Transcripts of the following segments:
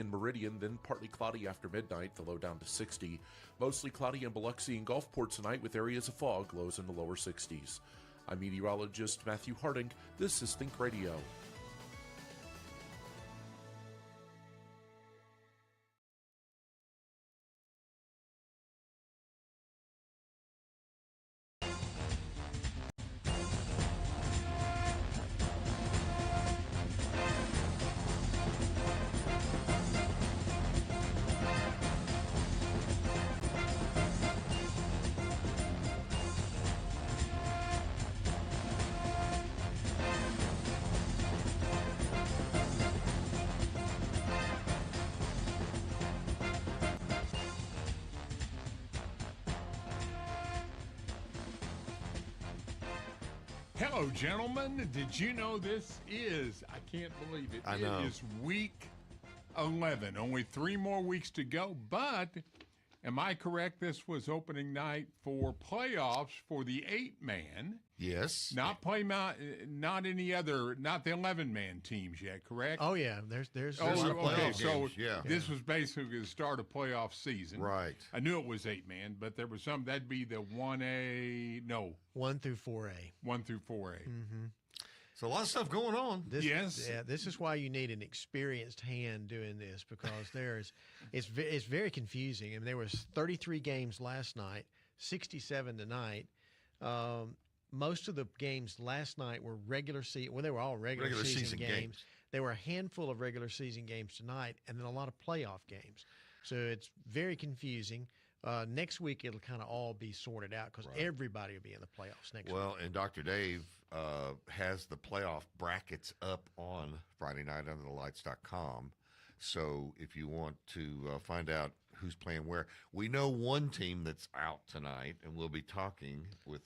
In Meridian, then partly cloudy after midnight, the low down to 60. Mostly cloudy in Biloxi and Gulfport tonight with areas of fog, lows in the lower 60s. I'm meteorologist Matthew Harding. This is Think Radio. Hello, gentlemen. Did you know this is, I can't believe it, I know. It is week 11. Only 3 more weeks to go, but am I correct? This was opening night for playoffs for the 8-man. Yes. Not any other, not the 11-man teams yet, correct? Oh yeah, there's a lot of okay. playoff So games, yeah. this was basically the start of playoff season. Right. I knew it was 8-man, but there was some, that'd be the 1A, no. 1 through 4A. 1 through 4A. Mm-hmm. So a lot of stuff going on. Yes. Yeah, this is why you need an experienced hand doing this, because it's very confusing. I mean, there was 33 games last night, 67 tonight. Most of the games last night were regular season. Well, they were all regular season games. There were a handful of regular season games tonight, and then a lot of playoff games. So it's very confusing. Next week, it'll kind of all be sorted out because everybody will be in the playoffs next week. Well, and Dr. Dave has the playoff brackets up on FridayNightUnderTheLights.com. So if you want to find out who's playing where, we know one team that's out tonight, and we'll be talking with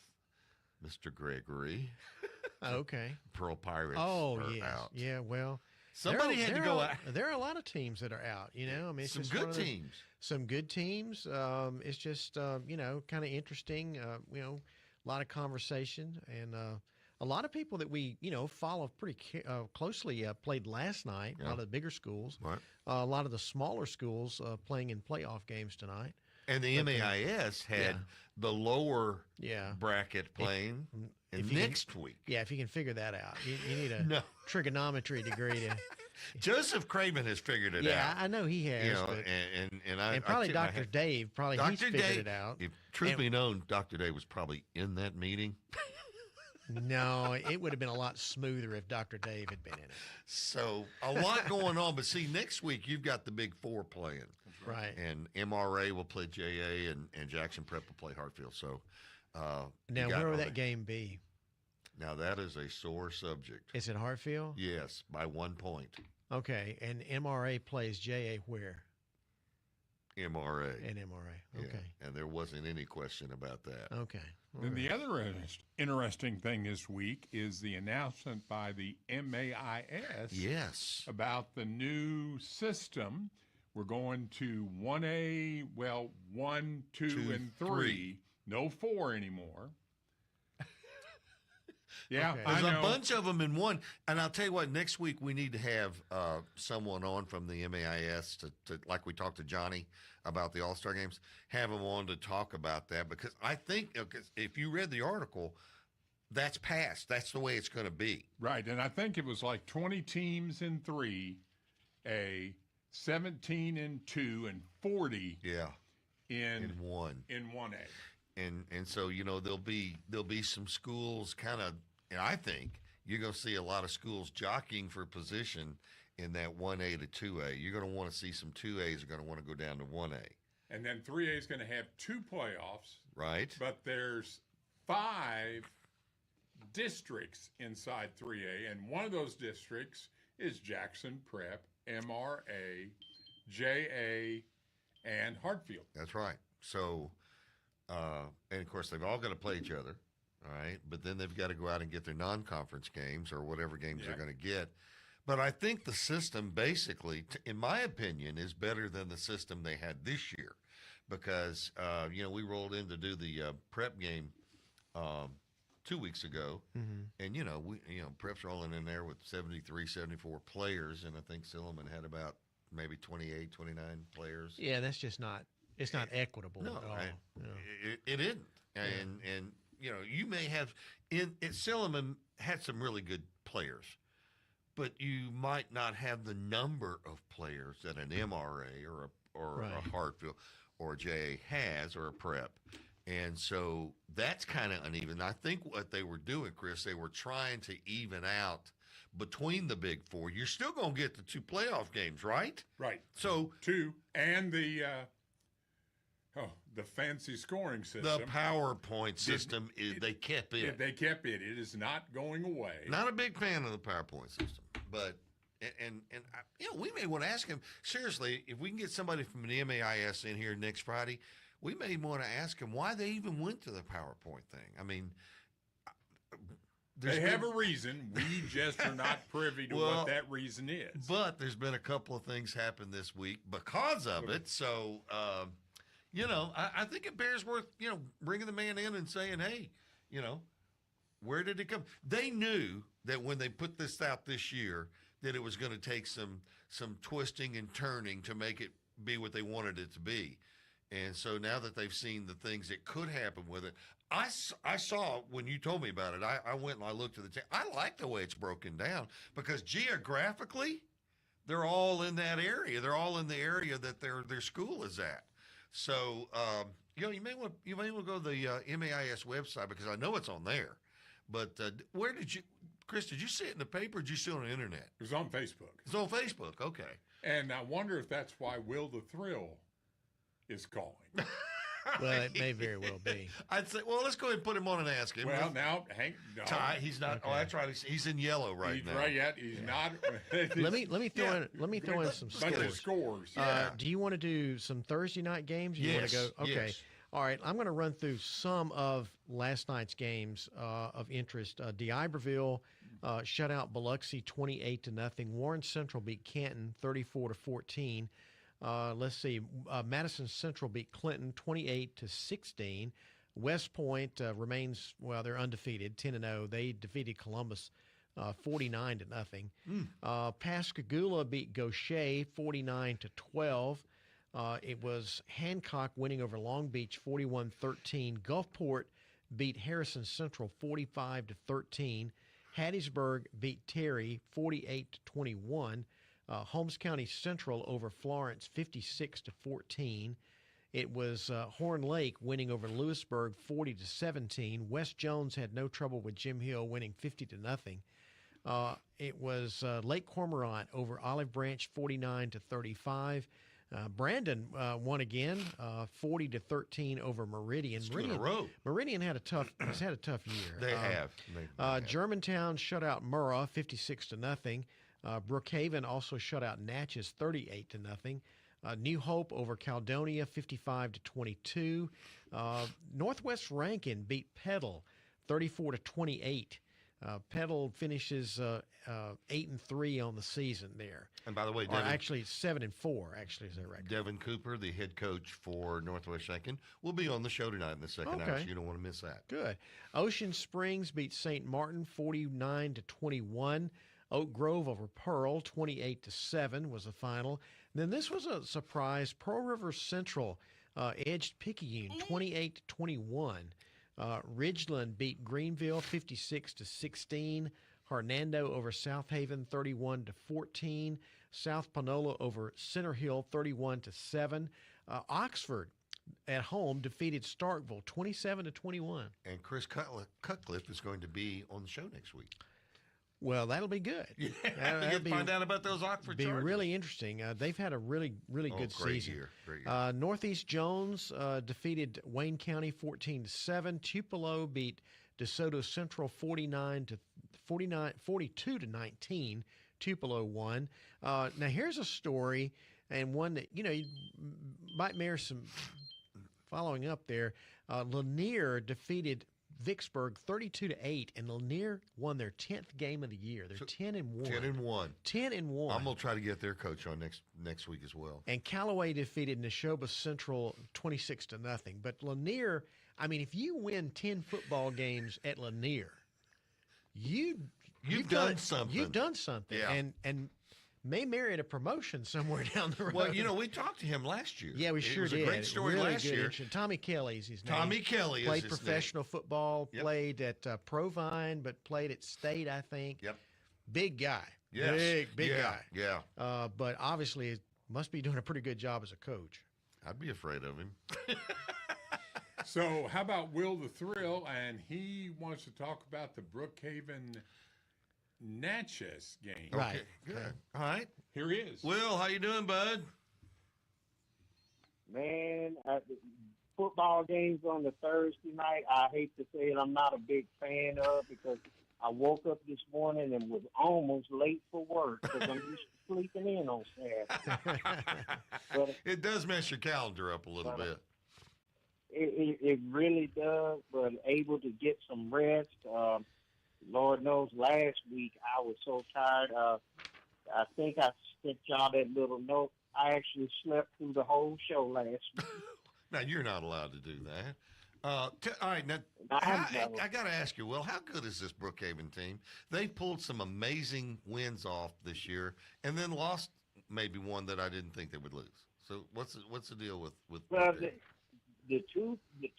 Mr. Gregory. Okay. Pearl Pirates are yes. out. Yeah, well. Somebody had to go out. There are a lot of teams that are out, you know. I mean, it's some just good teams. Some good teams. It's just, kind of interesting, a lot of conversation. And a lot of people that we, follow pretty closely played last night, a lot of the bigger schools. Right. A lot of the smaller schools playing in playoff games tonight. And the MAIS had the lower bracket playing next week. Yeah, if you can figure that out. You need a trigonometry degree to. Joseph Craven has figured it out. Yeah, I know he has. And probably Dr. Dave, he's figured it out. If truth be known, Dr. Dave was probably in that meeting. No, it would have been a lot smoother if Dr. Dave had been in it. So a lot going on. But see, next week you've got the Big Four playing. Right. And MRA will play JA and Jackson Prep will play Hartfield. So now where will that game be? Now that is a sore subject. Is it Hartfield? Yes, by 1 point. Okay, and MRA plays JA where? MRA. And MRA, okay. Yeah. And there wasn't any question about that. Okay. And the other interesting thing this week is the announcement by the MAIS about the new system. We're going to 1A, 1, 2, and 3. No 4 anymore. Yeah, okay. There's a bunch of them in one. And I'll tell you what, next week we need to have someone on from the MAIS to like we talked to Johnny about the All-Star games, have him on to talk about that. Because I think if you read the article, that's passed. That's the way it's going to be. Right, and I think it was like 20 teams in 3A, 17 in 2, and 40 in 1. In 1A. And so, there'll be some schools kind of, and I think you're going to see a lot of schools jockeying for position in that 1A to 2A. You're going to want to see some 2As are going to want to go down to 1A. And then 3A is going to have 2 playoffs. Right. But there's 5 districts inside 3A, and one of those districts is Jackson Prep, MRA, JA, and Hartfield. That's right. So, and of course, they've all got to play each other, all right? But then they've got to go out and get their non-conference games or whatever games they're going to get. But I think the system basically, in my opinion, is better than the system they had this year because, we rolled in to do the prep game 2 weeks ago, and, Prep's rolling in there with 73, 74 players, and I think Silliman had about maybe 28, 29 players. Yeah, that's just not. It's not equitable No, at all. No. it isn't. And you may have Silliman had some really good players, but you might not have the number of players that an MRA or Right. a Hartfield or a JA has or a Prep. And so that's kind of uneven. I think what they were doing, Chris, they were trying to even out between the big four. You're still going to get the 2 playoff games, right? Right. So 2 and the fancy scoring system. the PowerPoint system they kept it. They kept it. It is not going away. Not a big fan of the PowerPoint system, but we may want to ask him seriously if we can get somebody from an MAIS in here next Friday. We may want to ask him why they even went to the PowerPoint thing. I mean, they have a reason. We just are not privy to what that reason is. But there's been a couple of things happen this week because of it. So, I think it bears worth, bringing the man in and saying, hey, where did it come? They knew that when they put this out this year that it was going to take some twisting and turning to make it be what they wanted it to be. And so now that they've seen the things that could happen with it, I saw when you told me about it, I went and I looked at the I like the way it's broken down because geographically, they're all in that area. They're all in the area that their school is at. So, you may want to go to the MAIS website because I know it's on there. But where did you, Chris, did you see it in the paper or did you see it on the internet? It was on Facebook. It's on Facebook, okay. And I wonder if that's why Will the Thrill is calling. Well, it may very well be. I'd say, well, let's go ahead and put him on and ask him. Well, now, Hank, no. Ty, he's not. Okay. Oh, that's right. He's in yellow right now. Right yet. He's not. Let me throw in some Bunch of scores. scores. Do you want to do some Thursday night games? You want to Yes, go? Okay. yes. All right. I'm going to run through some of last night's games of interest. DeIberville shut out Biloxi 28-0. Warren Central beat Canton 34-14. Let's see. Madison Central beat Clinton 28-16. West Point remains, they're undefeated, 10-0. They defeated Columbus 49-0. Pascagoula beat Gaucher 49-12. It was Hancock winning over Long Beach 41-13. Gulfport beat Harrison Central 45-13. Hattiesburg beat Terry 48-21. Holmes County Central over Florence 56-14. It was Horn Lake winning over Lewisburg 40-17. West Jones had no trouble with Jim Hill winning 50-0. It was Lake Cormorant over Olive Branch 49-35. Brandon won again 40-13 over Meridian. Meridian had a tough year. They have. Germantown shut out Murrah 56-0. Brookhaven also shut out Natchez 38-0. New Hope over Caledonia 55-22. Northwest Rankin beat Petal 34-28. Petal finishes 8-3 on the season there. And by the way, actually 7-4. Actually, is that right? Devin Cooper, the head coach for Northwest Rankin, will be on the show tonight in the second hour, so you don't want to miss that. Good. Ocean Springs beat St. Martin 49-21. Oak Grove over Pearl, 28-7 was the final. And then this was a surprise. Pearl River Central edged Picayune, 28-21. Ridgeland beat Greenville, 56-16. Hernando over South Haven, 31-14. South Panola over Center Hill, 31-7. Oxford at home defeated Starkville, 27-21. And Chris Cutcliffe is going to be on the show next week. Well, that'll be good. Yeah, find out about those Oxford Be Chargers. really interesting. They've had a really good great season. Great year. Northeast Jones defeated Wayne County 14-7. Tupelo beat DeSoto Central 42-19. Tupelo won. Now here's a story and one that you might bear some following up there. Lanier defeated Vicksburg 32-8, and Lanier won their 10th game of the year. They're 10-1. 10-1. 10-1. I'm gonna try to get their coach on next week as well. And Callaway defeated Neshoba Central 26-0. But Lanier, I mean, if you win 10 football games at Lanier, you've done something. You've done something. Yeah. And may merit a promotion somewhere down the road. Well, we talked to him last year. Yeah, we sure did. It was a great story really last good year. Tommy Kelly's his name. Tommy Kelly played is his professional football, Yep. played at Provine, but played at State, I think. Yep. Big guy. Yes. Big yeah, guy. Yeah. But obviously must be doing a pretty good job as a coach. I'd be afraid of him. So how about Will the Thrill? And he wants to talk about the Brookhaven Natchez game. Right. Okay, good. All right. Here he is. Will, how you doing, bud? Man, football games on the Thursday night, I hate to say it, I'm not a big fan of because I woke up this morning and was almost late for work because I'm used to sleeping in on Saturday. But It does mess your calendar up a little bit. it really does, but able to get some rest. Lord knows last week I was so tired. I think I sent y'all that little note. I actually slept through the whole show last week. Now, you're not allowed to do that. All right, now, I I got to ask you, Will, how good is this Brookhaven team? They pulled some amazing wins off this year and then lost maybe one that I didn't think they would lose. So what's the deal with Well, Brookhaven? the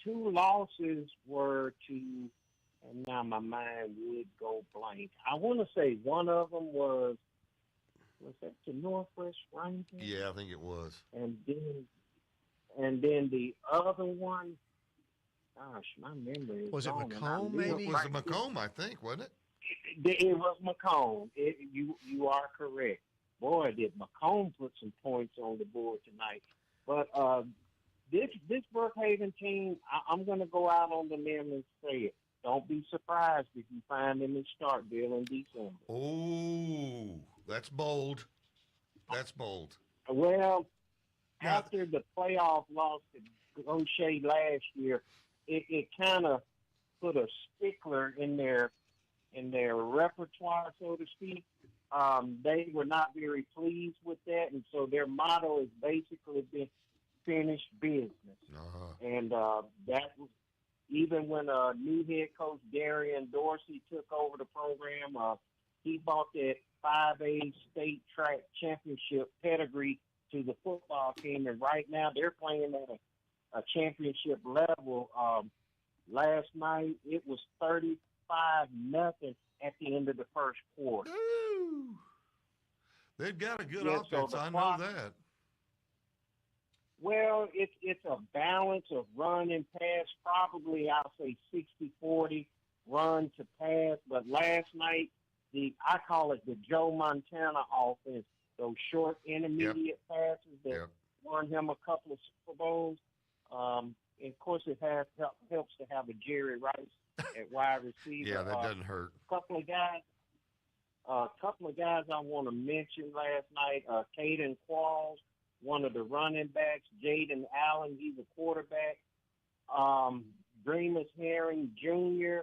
two losses were to, and now my mind would go blank. I want to say one of them was that to Northwest Rankin? Yeah, I think it was. And then the other one, gosh, my memory is Was it gone, and I Macomb, knew maybe? It was right- Macomb, I think, wasn't it? It was Macomb. You are correct. Boy, did Macomb put some points on the board tonight. But this Brookhaven team, I'm going to go out on the limb and say it. Don't be surprised if you find them in Starkville in December. Oh, that's bold. That's bold. Well, Now- after the playoff loss to O'Shea last year, it kind of put a stickler in their repertoire, so to speak. They were not very pleased with that, and so their motto has basically been finished business. Uh-huh. And that was even when new head coach Darian Dorsey took over the program. He brought that 5A state track championship pedigree to the football team, and right now they're playing at a championship level. Last night it was 35-0 at the end of the first quarter. Ooh. They've got a good Yeah, so offense. the I know clock- that. Well, it's a balance of run and pass. Probably I'll say 60-40 run to pass. But last night, I call it the Joe Montana offense. Those short intermediate passes that won him a couple of Super Bowls. And of course, it helps to have a Jerry Rice at wide receiver. Yeah, that doesn't hurt. A couple of guys I want to mention last night. Caden Qualls, one of the running backs. Jaden Allen, he's a quarterback. Dreamus Herring Jr.,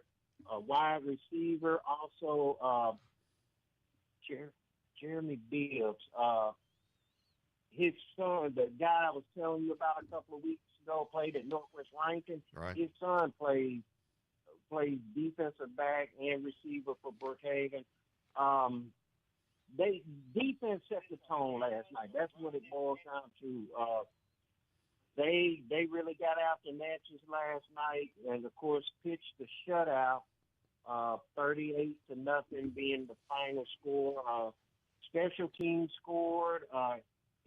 a wide receiver. Also, Jeremy Bibbs. His son, the guy I was telling you about a couple of weeks ago, played at Northwest Rankin. Right. His son plays defensive back and receiver for Brookhaven. Defense set the tone last night. That's what it boils down to. They really got after Natchez last night, and of course pitched the shutout, 38-0 being the final score. Special teams scored.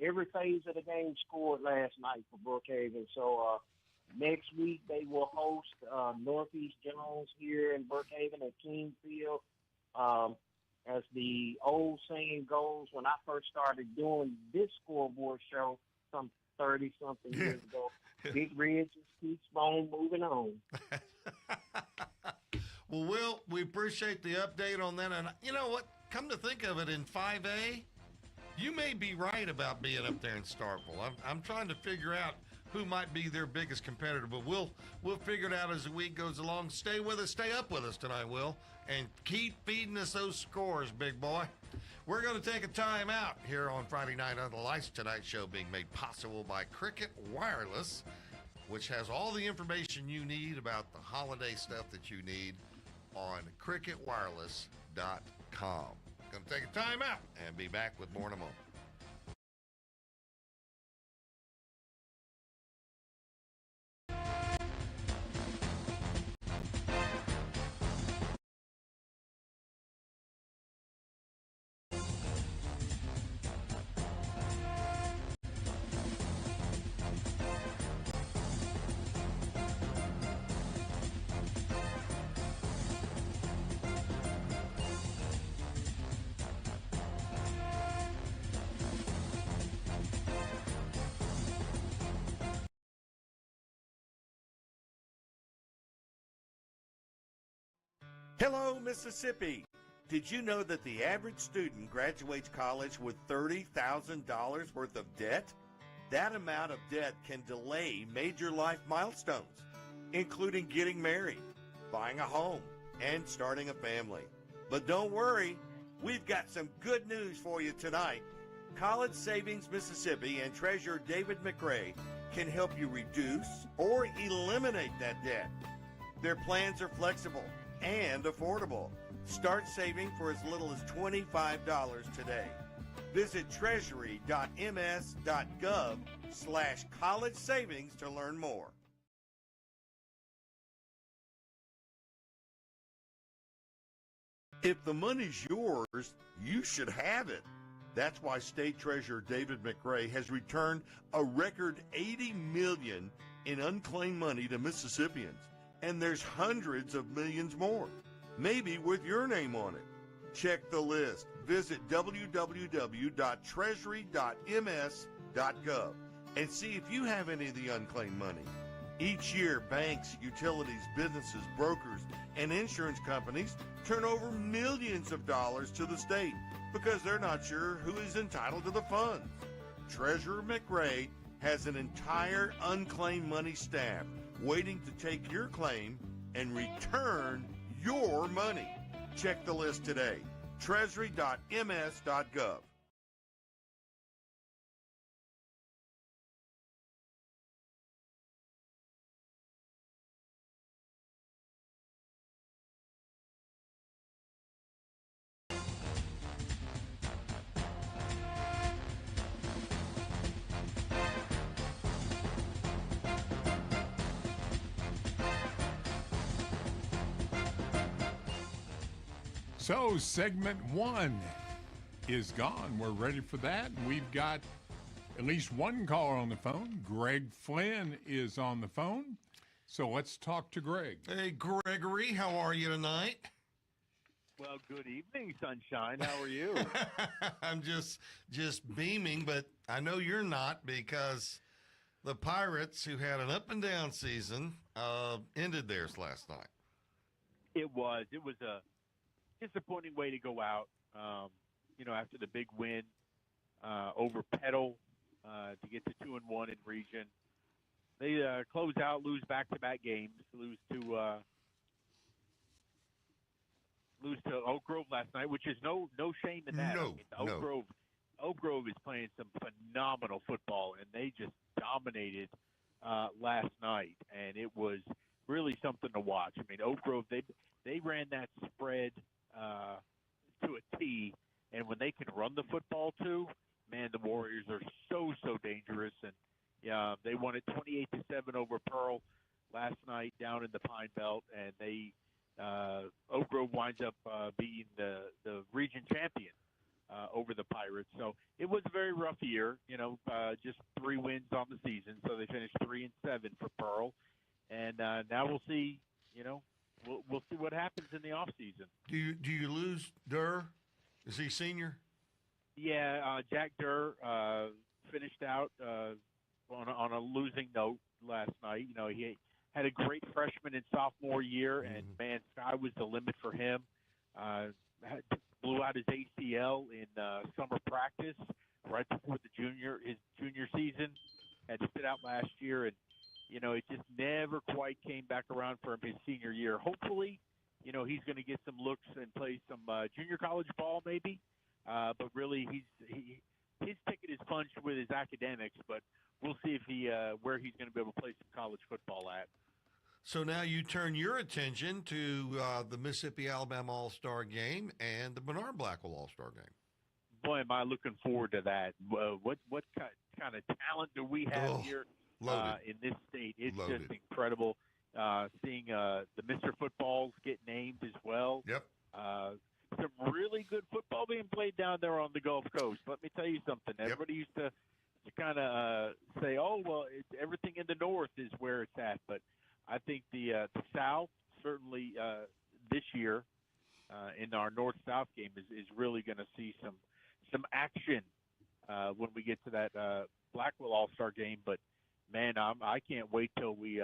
Every phase of the game scored last night for Brookhaven. So next week they will host Northeast Jones here in Brookhaven at King Field. As the old saying goes, when I first started doing this scoreboard show some 30-something years ago, Big Red just keeps on moving on. Well, Will, we appreciate the update on that. And you know what? Come to think of it, in 5A, you may be right about being up there in Starkville. I'm trying to figure out who might be their biggest competitor, but we'll figure it out as the week goes along. Stay with us, stay up with us tonight, Will, and keep feeding us those scores, big boy. We're going to take a time out here on Friday night on the Lights Tonight show, being made possible by Cricket Wireless, which has all the information you need about the holiday stuff that you need on cricketwireless.com. Going to take a time out and be back with more in a moment. Hello, Mississippi. Did you know that the average student graduates college with $30,000 worth of debt? That amount of debt can delay major life milestones, including getting married, buying a home, and starting a family. But don't worry, we've got some good news for you tonight. College Savings Mississippi and Treasurer David McRae can help you reduce or eliminate that debt. Their plans are flexible and affordable. Start saving for as little as $25 today. Visit treasury.ms.gov/college savings to learn more. If the money's yours, you should have it. That's why State Treasurer David McRae has returned a record $80 million in unclaimed money to Mississippians. And there's hundreds of millions more, maybe with your name on it. Check the list. Visit www.treasury.ms.gov and see if you have any of the unclaimed money. Each year, banks, utilities, businesses, brokers, and insurance companies turn over millions of dollars to the state because they're not sure who is entitled to the funds. Treasurer McRae has an entire unclaimed money staff waiting to take your claim and return your money. Check the list today. Treasury.ms.gov. So segment 1 is gone. We're ready for that. We've got at least one caller on the phone. Greg Flynn is on the phone. So let's talk to Greg. Hey, Gregory, how are you tonight? Well, good evening, Sunshine. How are you? I'm just beaming, but I know you're not because the Pirates, who had an up and down season, ended theirs last night. It was a disappointing way to go out. After the big win over Petal to get to 2-1 in region, they close out, lose back-to-back games, lose to Oak Grove last night, which is no shame in that. Oak Grove is playing some phenomenal football, and they just dominated last night, and it was really something to watch. I mean, Oak Grove, they ran that spread to a T, and when they can run the football too, man, the Warriors are so dangerous. And they won it 28-7 over Pearl last night down in the Pine Belt, and they Oak Grove winds up being the region champion over the Pirates. So it was a very rough year, just 3 wins on the season. So they finished 3-7 for Pearl, and now we'll see. We'll see what happens in the off season. Do you lose Durr? Is he senior? Yeah, Jack Durr finished out on a losing note last night. He had a great freshman and sophomore year, and man, sky was the limit for him. Blew out his ACL in summer practice right before his junior season. Had to sit out last year, and it just never quite came back around for him his senior year. Hopefully, he's going to get some looks and play some junior college ball maybe. But really, his ticket is punched with his academics. But we'll see if where he's going to be able to play some college football at. So now you turn your attention to the Mississippi-Alabama All-Star Game and the Bernard-Blackwell All-Star Game. Boy, am I looking forward to that. What kind of talent do we have here in this state? It's just incredible seeing the Mr. Footballs get named as well. Yep. Some really good football being played down there on the Gulf Coast. Let me tell you something. Everybody used to kind of say, oh, well, everything in the north is where it's at. But I think the South, certainly this year in our North-South game, is really going to see some action when we get to that Blackwell All-Star game. But, man, I can't wait till we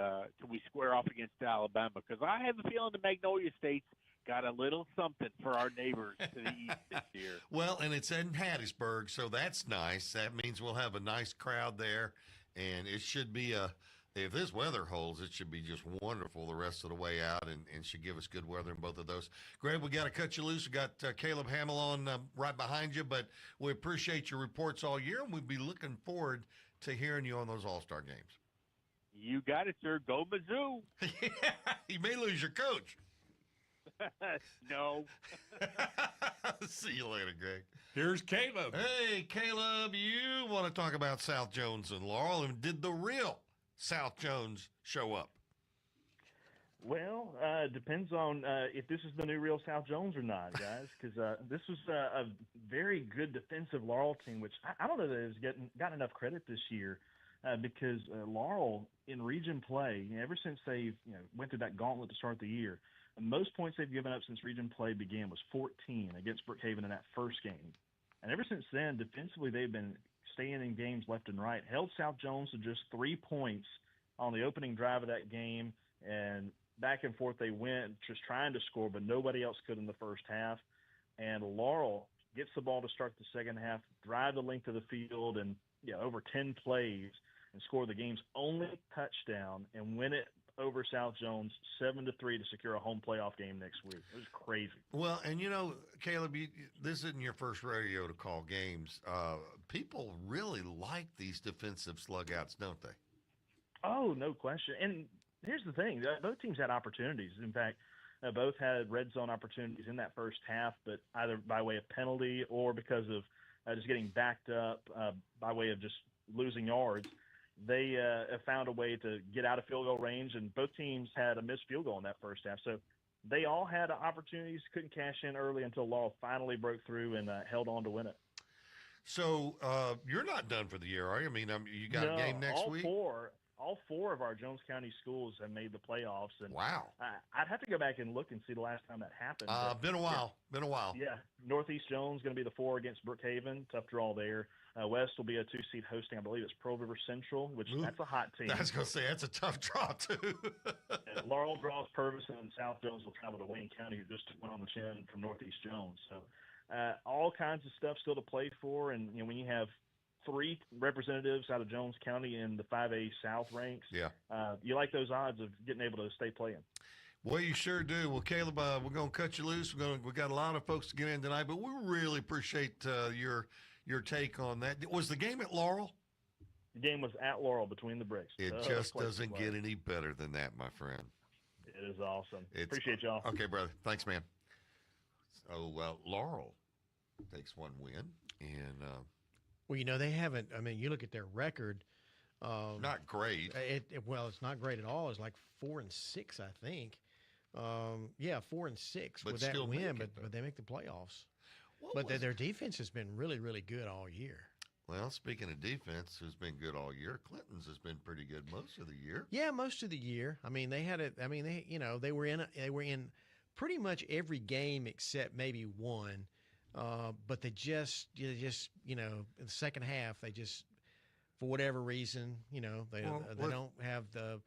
square off against Alabama, because I have a feeling the Magnolia States got a little something for our neighbors to the east this year. Well, and it's in Hattiesburg, so that's nice. That means we'll have a nice crowd there, and it should be if this weather holds, it should be just wonderful the rest of the way out, and should give us good weather in both of those. Greg, we got to cut you loose. We got Caleb Hamill on right behind you, but we appreciate your reports all year, and we'll be looking forward to hearing you on those All-Star games. You got it, sir. Go Mizzou. You may lose your coach. No. See you later, Greg. Here's Caleb. Hey, Caleb, you want to talk about South Jones and Laurel, and did the real South Jones show up? Well, depends on if this is the new real South Jones or not, guys, because this was a very good defensive Laurel team, which I don't know that has gotten enough credit this year, because Laurel in region play, ever since they went through that gauntlet to start the year, the most points they've given up since region play began was 14 against Brookhaven in that first game. And ever since then, defensively, they've been staying in games left and right, held South Jones to just 3 points on the opening drive of that game, and back and forth they went, just trying to score, but nobody else could in the first half. And Laurel gets the ball to start the second half, drive the length of the field, and over 10 plays, and score the game's only touchdown and win it over South Jones 7-3 to secure a home playoff game next week. It was crazy. Well, and Caleb, this isn't your first rodeo to call games. People really like these defensive slugouts, don't they? Oh, no question. And here's the thing. Both teams had opportunities. In fact, both had red zone opportunities in that first half, but either by way of penalty or because of just getting backed up by way of just losing yards. They have found a way to get out of field goal range, and both teams had a missed field goal in that first half. So they all had opportunities, couldn't cash in early until Laurel finally broke through and held on to win it. So you're not done for the year, are you? I mean, you got a game next week? All four of our Jones County schools have made the playoffs. And wow. I'd have to go back and look and see the last time that happened. Been a while. Yeah. Northeast Jones going to be the 4 against Brookhaven. Tough draw there. West will be a 2-seed hosting, I believe it's Pearl River Central, which that's a hot team. I was going to say, that's a tough draw, too. Laurel draws Purvis, and South Jones will travel to Wayne County, who just took one on the chin from Northeast Jones. So all kinds of stuff still to play for. And when you have 3 representatives out of Jones County in the 5A South ranks, you like those odds of getting able to stay playing. Well, you sure do. Well, Caleb, we're going to cut you loose. We got a lot of folks to get in tonight, but we really appreciate your take on that. Was the game at Laurel? The game was at Laurel between the bricks. It just doesn't get any better than that, my friend. It is awesome. Appreciate y'all. Okay, brother. Thanks, man. So, Laurel takes one win. And, well, they haven't. I mean, you look at their record. Not great. It's not great at all. It's like 4-6, I think. 4-6 with that win, but they make the playoffs. But their defense has been really, really good all year. Well, speaking of defense, who's been good all year, Clinton's has been pretty good most of the year. Yeah, most of the year. I mean, they had it. I mean, they were in pretty much every game except maybe one. But they just in the second half, they just, for whatever reason, they don't have the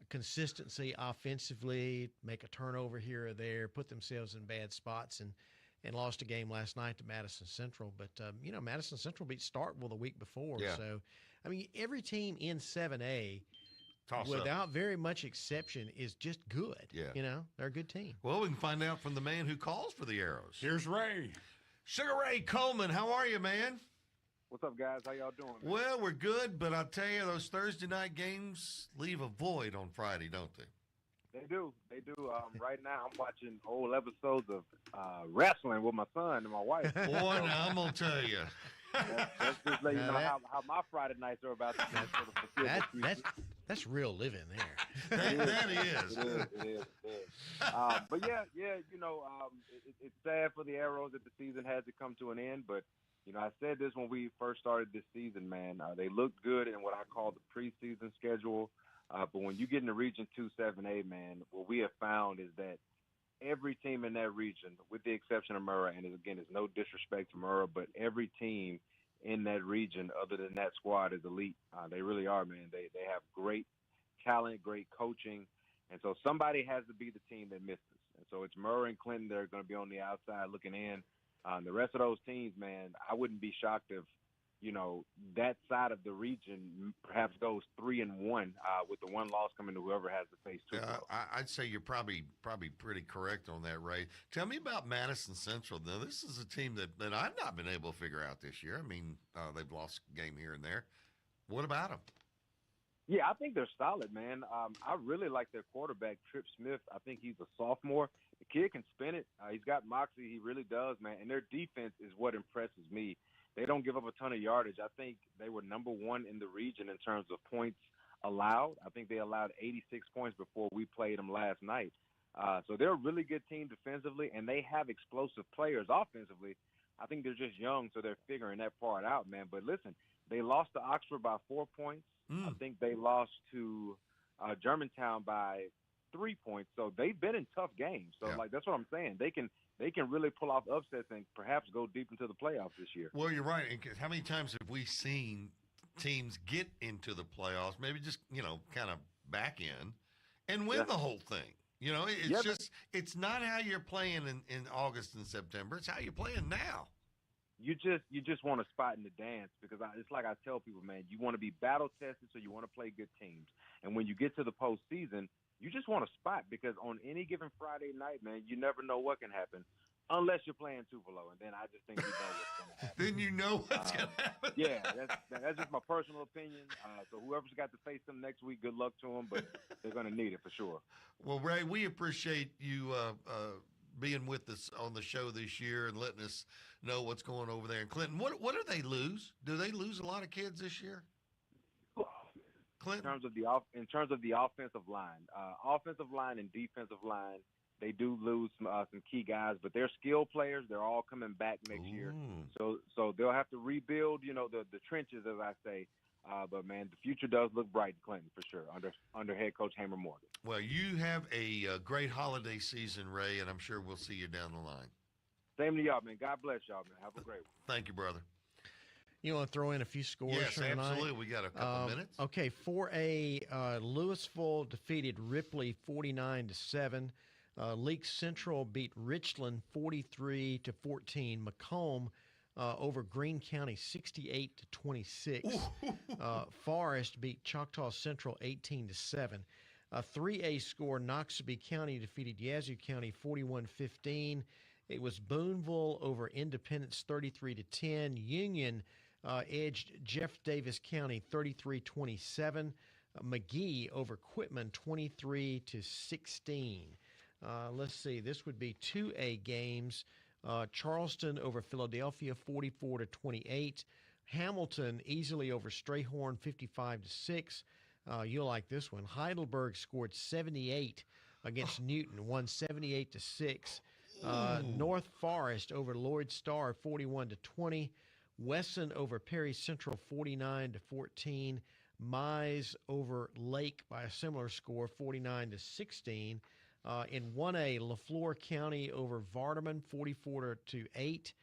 consistency offensively, make a turnover here or there, put themselves in bad spots, and lost a game last night to Madison Central. But, Madison Central beat Starkville the week before. Yeah. So, I mean, every team in 7A, Toss-up. without very much exception, is just good. Yeah. They're a good team. Well, we can find out from the man who calls for the Arrows. Here's Ray. Sugar Ray Coleman, how are you, man? What's up, guys? How y'all doing, man? Well, we're good, but I'll tell you, those Thursday night games leave a void on Friday, don't they? They do. Right now, I'm watching old episodes of wrestling with my son and my wife. Boy, now I'm gonna tell you. That's just let you know how my Friday nights are about to be. That's real living there. that is. It is. But yeah, it's sad for the Arrows that the season had to come to an end. But I said this when we first started this season, man. They looked good in what I call the preseason schedule. But when you get into Region 2, 7A, man, what we have found is that every team in that region, with the exception of Murrah, and again, it's no disrespect to Murrah, but every team in that region other than that squad is elite. They really are, man. They have great talent, great coaching, and so somebody has to be the team that misses. And so it's Murrah and Clinton that are going to be on the outside looking in. The rest of those teams, man, I wouldn't be shocked if that side of the region perhaps goes 3-1 with the one loss coming to whoever has to face two. I'd say you're probably pretty correct on that, Ray. Tell me about Madison Central. Now, this is a team that I've not been able to figure out this year. I mean, they've lost a game here and there. What about them? Yeah, I think they're solid, man. I really like their quarterback, Trip Smith. I think he's a sophomore. The kid can spin it. He's got moxie. He really does, man. And their defense is what impresses me. They don't give up a ton of yardage. I think they were number one in the region in terms of points allowed. I think they allowed 86 points before we played them last night. So they're a really good team defensively, and they have explosive players offensively. I think they're just young, so they're figuring that part out, man. But listen, they lost to Oxford by 4 points. I think they lost to Germantown by 3 points. So they've been in tough games. So, that's what I'm saying. They can really pull off upsets and perhaps go deep into the playoffs this year. Well, you're right. And how many times have we seen teams get into the playoffs, maybe just, kind of back in and win the whole thing? It's not how you're playing in August and September. It's how you're playing now. You just want a spot in the dance because it's like I tell people, man, you want to be battle tested, so you want to play good teams. And when you get to the postseason, you just want a spot because on any given Friday night, man, you never know what can happen unless you're playing Tupelo. And then I just think you know what's going to happen. Then you know what's going to happen. Yeah, that's just my personal opinion. So whoever's got to face them next week, good luck to them, but they're going to need it for sure. Well, Ray, we appreciate you being with us on the show this year and letting us know what's going over there in Clinton. What do they lose? Do they lose a lot of kids this year? Clinton? In terms of the offensive line and defensive line, they do lose some key guys, but they're skilled players. They're all coming back next year, so they'll have to rebuild. The trenches, as I say. But man, the future does look bright in Clinton for sure under head coach Hamer Morgan. Well, you have a great holiday season, Ray, and I'm sure we'll see you down the line. Same to y'all, man. God bless y'all, man. Have a great one. Thank you, brother. You want to throw in a few scores for tonight? Yes, absolutely. We got a couple minutes. Okay, 4A, Louisville defeated Ripley 49-7. Leake Central beat Richland 43-14. Macomb over Greene County 68-26. Forest beat Choctaw Central 18-7. 3A score, Noxubee County defeated Yazoo County 41-15. It was Booneville over Independence 33-10. Union edged Jeff Davis County 33-27. McGee over Quitman 23-16. Let's see, this would be 2A games. Charleston over Philadelphia 44-28. Hamilton easily over Strayhorn 55-6. You'll like this one. Heidelberg scored 78 against Newton, won 78-6. North Forest over Lloyd Star 41-20. Wesson over Perry Central 49-14. Mize over Lake by a similar score 49-16. In 1A, LaFleur County over Vardaman 44-8.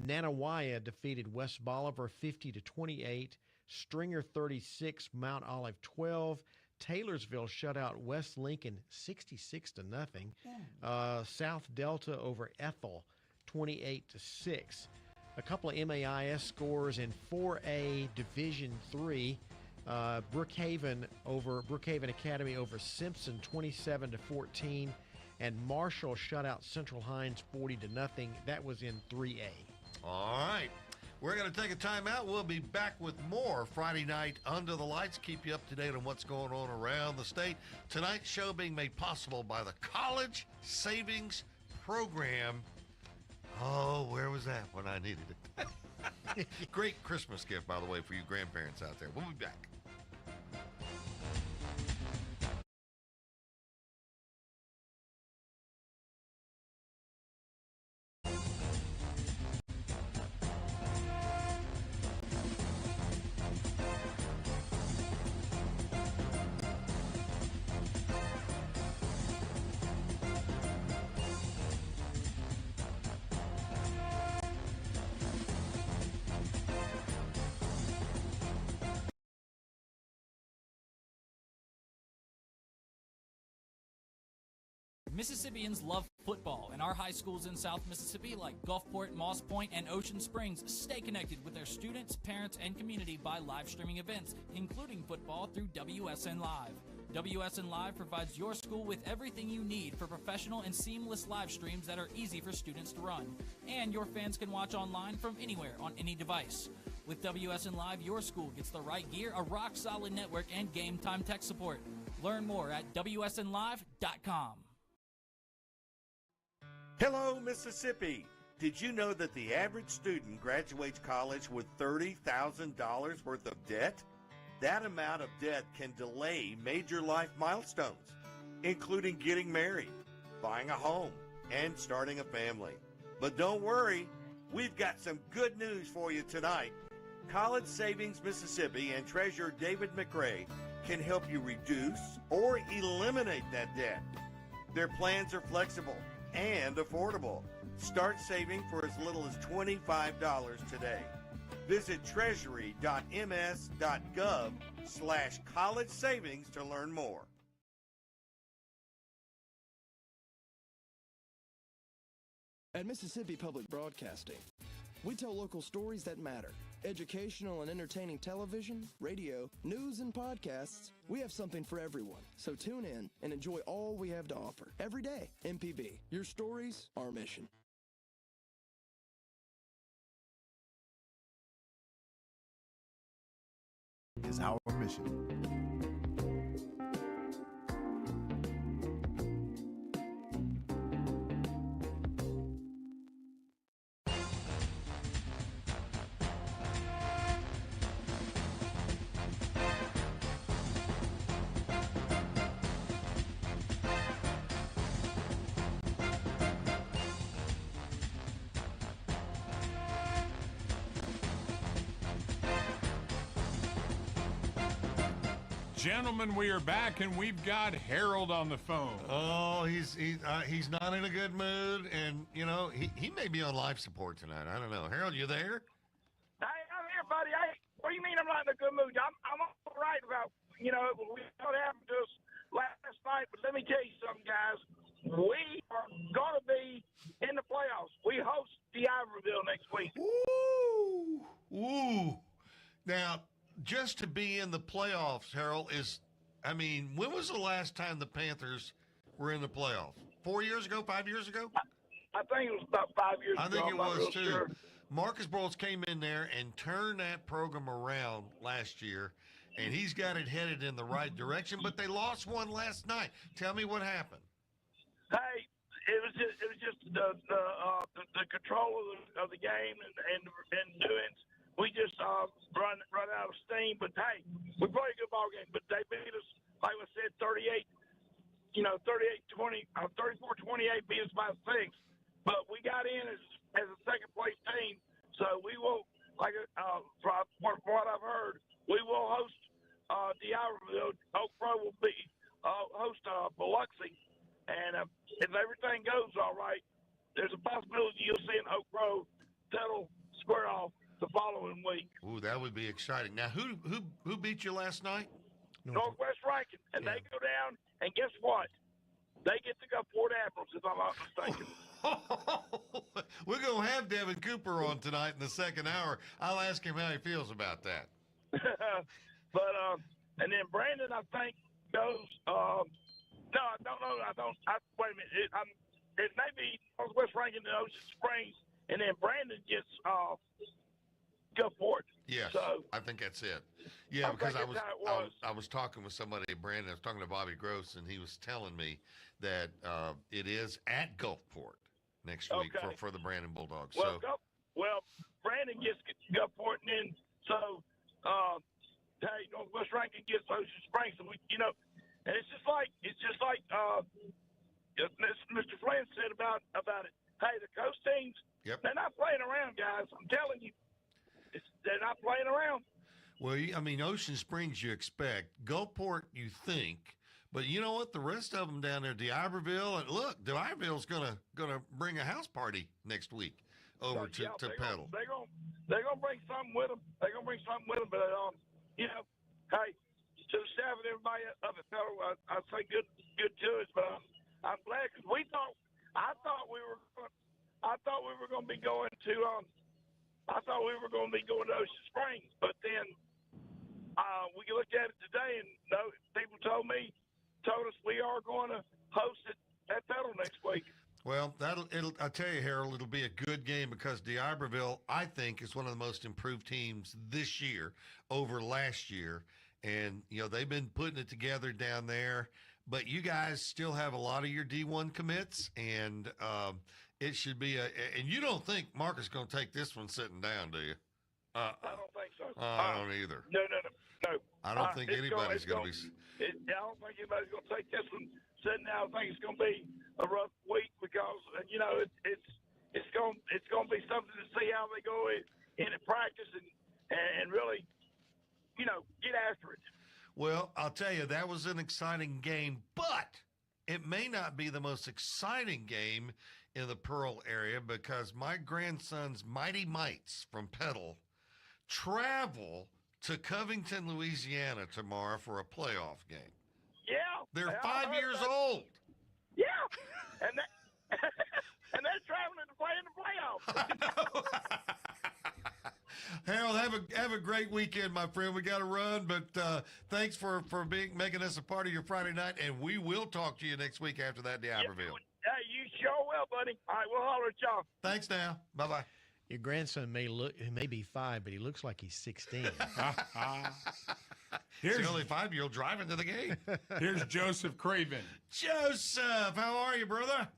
Nanawaya defeated West Bolivar 50-28. Stringer 36, Mount Olive 12. Taylorsville shut out West Lincoln 66-0. South Delta over Ethel 28-6. A couple of MAIS scores in 4A Division 3. Brookhaven Academy over Simpson 27-14, and Marshall shut out Central Hines 40-0. That was in 3A. All right. We're going to take a timeout. We'll be back with more Friday Night Under the Lights. Keep you up to date on what's going on around the state. Tonight's show being made possible by the College Savings Program. Oh, where was that when I needed it? Great Christmas gift, by the way, for you grandparents out there. We'll be back. Mississippians love football, and our high schools in South Mississippi like Gulfport, Moss Point, and Ocean Springs stay connected with their students, parents, and community by live streaming events, including football through WSN Live. WSN Live provides your school with everything you need for professional and seamless live streams that are easy for students to run. And your fans can watch online from anywhere on any device. With WSN Live, your school gets the right gear, a rock-solid network, and game-time tech support. Learn more at WSNLive.com. Hello, Mississippi. Did you know that the average student graduates college with $30,000 worth of debt? That amount of debt can delay major life milestones, including getting married, buying a home, and starting a family. But don't worry, we've got some good news for you tonight. College Savings Mississippi and Treasurer David McRae can help you reduce or eliminate that debt. Their plans are flexible and affordable. Start saving for as little as $25 today. Visit treasury.ms.gov/college savings to learn more. At Mississippi Public Broadcasting, we tell local stories that matter. Educational and entertaining television, radio, news, and podcasts. We have something for everyone. So tune in and enjoy all we have to offer. Every day, MPB. Your stories, our mission. Is our mission. Gentlemen, we are back, and we've got Harold on the phone. Oh, he's not in a good mood, and you know he may be on life support tonight. I don't know. Harold, you there? Hey, I'm here, buddy. Hey, what do you mean I'm not in a good mood? I'm all right about we know what happened to us last night, but let me tell you something, guys. We are going to be in the playoffs. We host Ivoryville next week. Ooh. Now, just to be in the playoffs, Harold, when was the last time the Panthers were in the playoffs? 4 years ago, 5 years ago? I think it was about 5 years ago. I think it was too. Sure. Marcus Broles came in there and turned that program around last year, and he's got it headed in the right direction, but they lost one last night. Tell me what happened. Hey, it was just the control of the game and doing. We just run out of steam. But hey, we played a good ball game. But they beat us, like I said, 38. 38-20, 34-28 beat us by 6. But we got in as a second place team. So we will, from what I've heard, we will host Ivoryville. Oak Grove will be host Biloxi. And if everything goes all right, there's a possibility you'll see an Oak Grove that'll square off the following week. Ooh, that would be exciting. Now, who beat you last night? Northwest Rankin. And they go down, and guess what? They get to go Port Admirals, if I'm not mistaken. We're going to have Devin Cooper on tonight in the second hour. I'll ask him how he feels about that. But, and then Brandon, I think, goes, no, I don't know. Wait a minute. It may be Northwest Rankin and Ocean Springs, and then Brandon gets Gulfport. Yes, So I think that's it. Yeah, I because think that's how it was. I was talking with somebody, Brandon. I was talking to Bobby Gross, and he was telling me that it is at Gulfport next week for the Brandon Bulldogs. Well, Brandon gets Gulfport, and then so hey, Northwest Rankin gets Ocean Springs. So and it's just like Mr. Flynn said about it. Hey, the coast teams, they're not playing around, guys. I'm telling you, they're not playing around. Well, I mean, Ocean Springs you expect, Gulfport you think, but you know what? The rest of them down there, D'Iberville, and look, D'Iberville's gonna bring a house party next week over to Petal. They're gonna bring something with them. But hey, to the staff and everybody up at Petal, I say good to us. But I'm glad because I thought we were going to be going to Ocean Springs, but then we looked at it today, and people told us we are going to host it at Petal next week. Well, I tell you, Harold, it'll be a good game because D'Iberville, I think, is one of the most improved teams this year over last year, and they've been putting it together down there. But you guys still have a lot of your D1 commits, and it should be and you don't think Marcus is going to take this one sitting down, do you? I don't think so. I don't either. No. I don't think anybody's going to be. I don't think anybody's going to take this one sitting down. I think it's going to be a rough week because it's going to be something to see how they go in practice and really get after it. Well, I'll tell you, that was an exciting game, but it may not be the most exciting game in the Pearl area because my grandson's Mighty Mites from Petal travel to Covington, Louisiana tomorrow for a playoff game. Yeah. They're 5 years old. Yeah. And they're traveling to play in the playoffs. I know. Harold, have a great weekend, my friend. We got to run, but thanks for making us a part of your Friday night, and we will talk to you next week after that, D'Iberville. Hey, you sure will, buddy. All right, we'll holler at y'all. Thanks now. Bye-bye. Your grandson may be 5, but he looks like he's 16. Here's the only 5-year-old driving to the game. Here's Joseph Craven. Joseph, how are you, brother?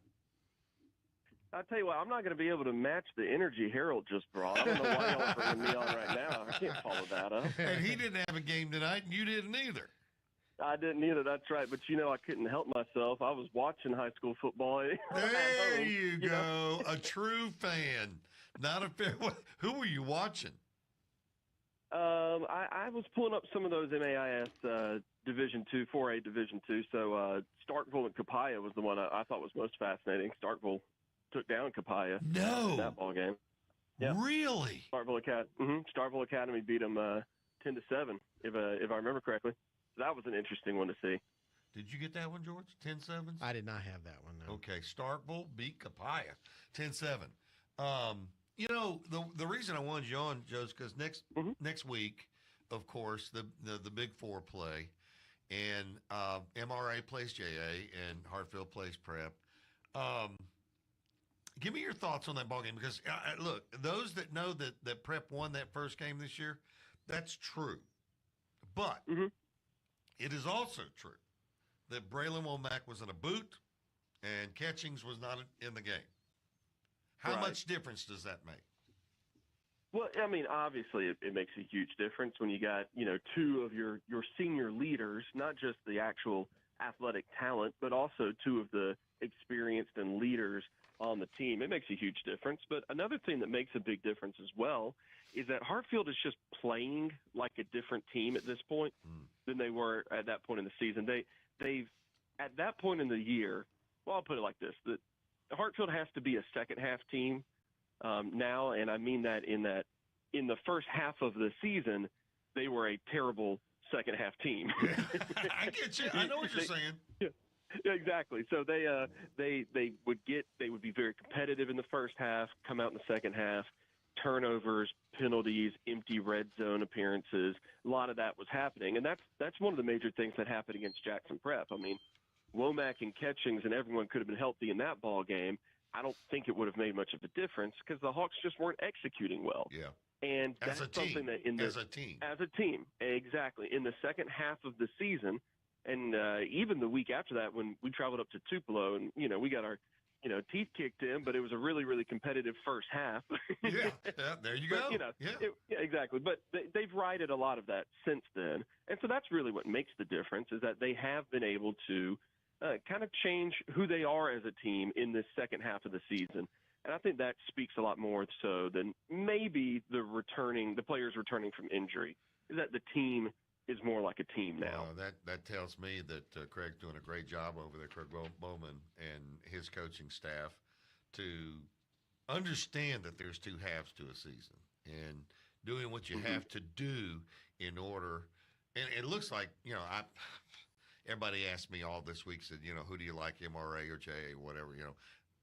I tell you what, I'm not going to be able to match the energy Harold just brought. I don't know why y'all are bringing me on right now. I can't follow that up. And he didn't have a game tonight, and you didn't either. I didn't either. That's right. But, I couldn't help myself. I was watching high school football. There you go. A true fan. Not a fan. Who were you watching? I was pulling up some of those MAIS Division II, 4A Division II. So Starkville and Copiah was the one I thought was most fascinating. Starkville took down Copiah. No. In that ball game. Yeah. Really? Starkville Academy beat them 10-7, if I remember correctly. So that was an interesting one to see. Did you get that one, George? 10-7? I did not have that one, no. Okay, Starkville beat Copiah 10-7. The reason I wanted you on, Joe, is because next week, of course, the Big Four play, and MRA plays JA, and Hartfield plays Prep. Give me your thoughts on that ballgame because, look, those that know that Prep won that first game this year, that's true. But it is also true that Braylon Womack was in a boot and Catchings was not in the game. How much difference does that make? Well, I mean, obviously it makes a huge difference when you got, two of your senior leaders, not just the actual athletic talent, but also two of the experienced and leaders on the team. It makes a huge difference. But another thing that makes a big difference as well is that Hartfield is just playing like a different team at this point than they were at that point in the season. They've at that point in the year, well, I'll put it like this, that Hartfield has to be a second-half team now, and I mean that in the first half of the season, they were a terrible second-half team. I get you. I know what you're saying. Yeah, exactly. So they would be very competitive in the first half, come out in the second half, turnovers, penalties, empty red zone appearances. A lot of that was happening, and that's one of the major things that happened against Jackson Prep. I mean, Womack and Catchings and everyone could have been healthy in that ball game. I don't think it would have made much of a difference because the Hawks just weren't executing well. Yeah. And that's something that as a team, exactly, in the second half of the season, and even the week after that, when we traveled up to Tupelo, and we got our teeth kicked in, but it was a really, really competitive first half. yeah, there you go. Yeah, exactly. But they've righted a lot of that since then, and so that's really what makes the difference, is that they have been able to kind of change who they are as a team in this second half of the season. And I think that speaks a lot more so than maybe the players returning from injury, is that the team is more like a team now. That tells me that Craig's doing a great job over there, Craig Bowman and his coaching staff, to understand that there's two halves to a season and doing what you have to do in order. And it looks like, everybody asked me all this week, said, who do you like, MRA or JA or whatever,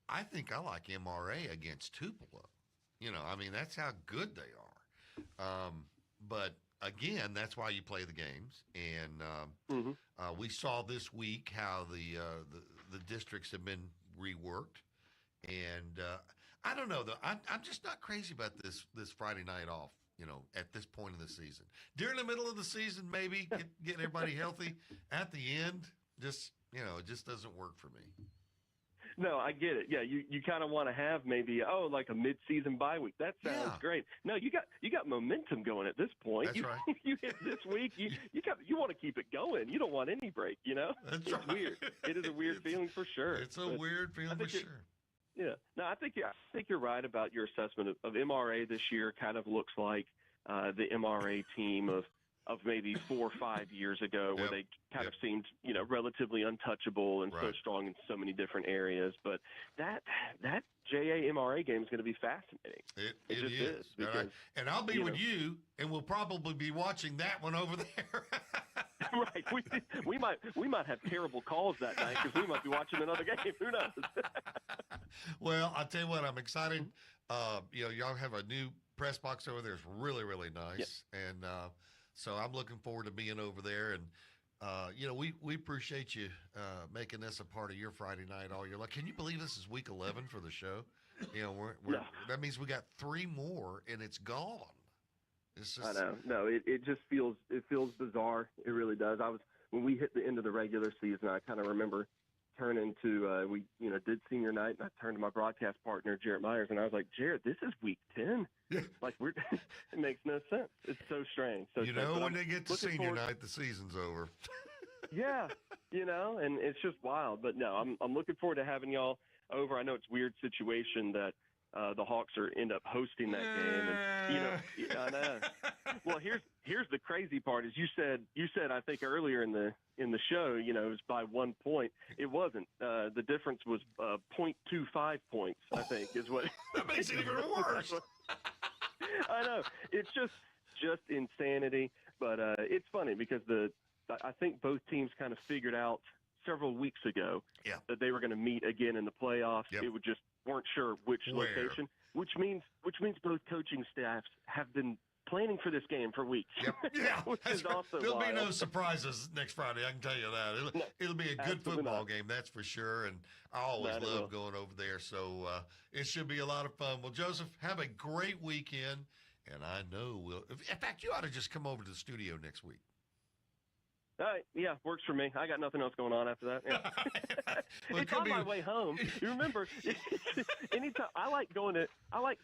I think I like MRA against Tupelo. That's how good they are. But again, that's why you play the games. And we saw this week how the districts have been reworked. And I don't know, though. I'm just not crazy about this Friday night off, at this point in the season. During the middle of the season, maybe getting everybody healthy. At the end, just, it just doesn't work for me. No, I get it. Yeah, you kind of want to have maybe like a mid-season bye week. That sounds great. No, you got momentum going at this point. That's right. You hit this week. You want to keep it going. You don't want any break. That's it's right. Weird. It is a weird feeling for sure. It's a weird feeling for sure. Yeah. No, I think you're right about your assessment of MRA this year. Kind of looks like the MRA team of maybe 4 or 5 years ago, where they kind of seemed, relatively untouchable and so strong in so many different areas. But that JA MRA game is going to be fascinating. It just is. Because, and I'll be with you, and we'll probably be watching that one over there. Right. We might have terrible calls that night because we might be watching another game. Who knows? Well, I'll tell you what, I'm excited. Y'all have a new press box over there. It's really, really nice. Yep. And so I'm looking forward to being over there. And, we appreciate you making this a part of your Friday night all year long. Can you believe this is week 11 for the show? That means we got 3 more, and it's gone. I know. No, it just feels bizarre. It really does. When we hit the end of the regular season, I kind of remember turning to we did senior night, and I turned to my broadcast partner Jarrett Myers, and I was like, Jarrett, this is week 10. Yeah. Like it makes no sense. It's so strange. When they get to senior night, the season's over. Yeah, and it's just wild. But no, I'm looking forward to having y'all over. I know it's a weird situation that the Hawks end up hosting that game, and I know. Well, here's the crazy part: is you said I think earlier in the show, it was by 1 point. It wasn't. The difference was 0.25 points. I think is what. That makes it even worse. I know. It's just insanity, but it's funny because I think both teams kind of figured out several weeks ago that they were going to meet again in the playoffs. Yep. It would just weren't sure which location, which means both coaching staffs have been planning for this game for weeks. Yep. Yeah, which is also there'll wild. be no surprises next Friday. I can tell you that. It'll be a good football game, that's for sure. And I always love going over there. So it should be a lot of fun. Well, Joseph, have a great weekend. And I know in fact, you ought to just come over to the studio next week. Yeah, works for me. I got nothing else going on after that. Yeah. Well, it's on my way home. You remember, anytime I like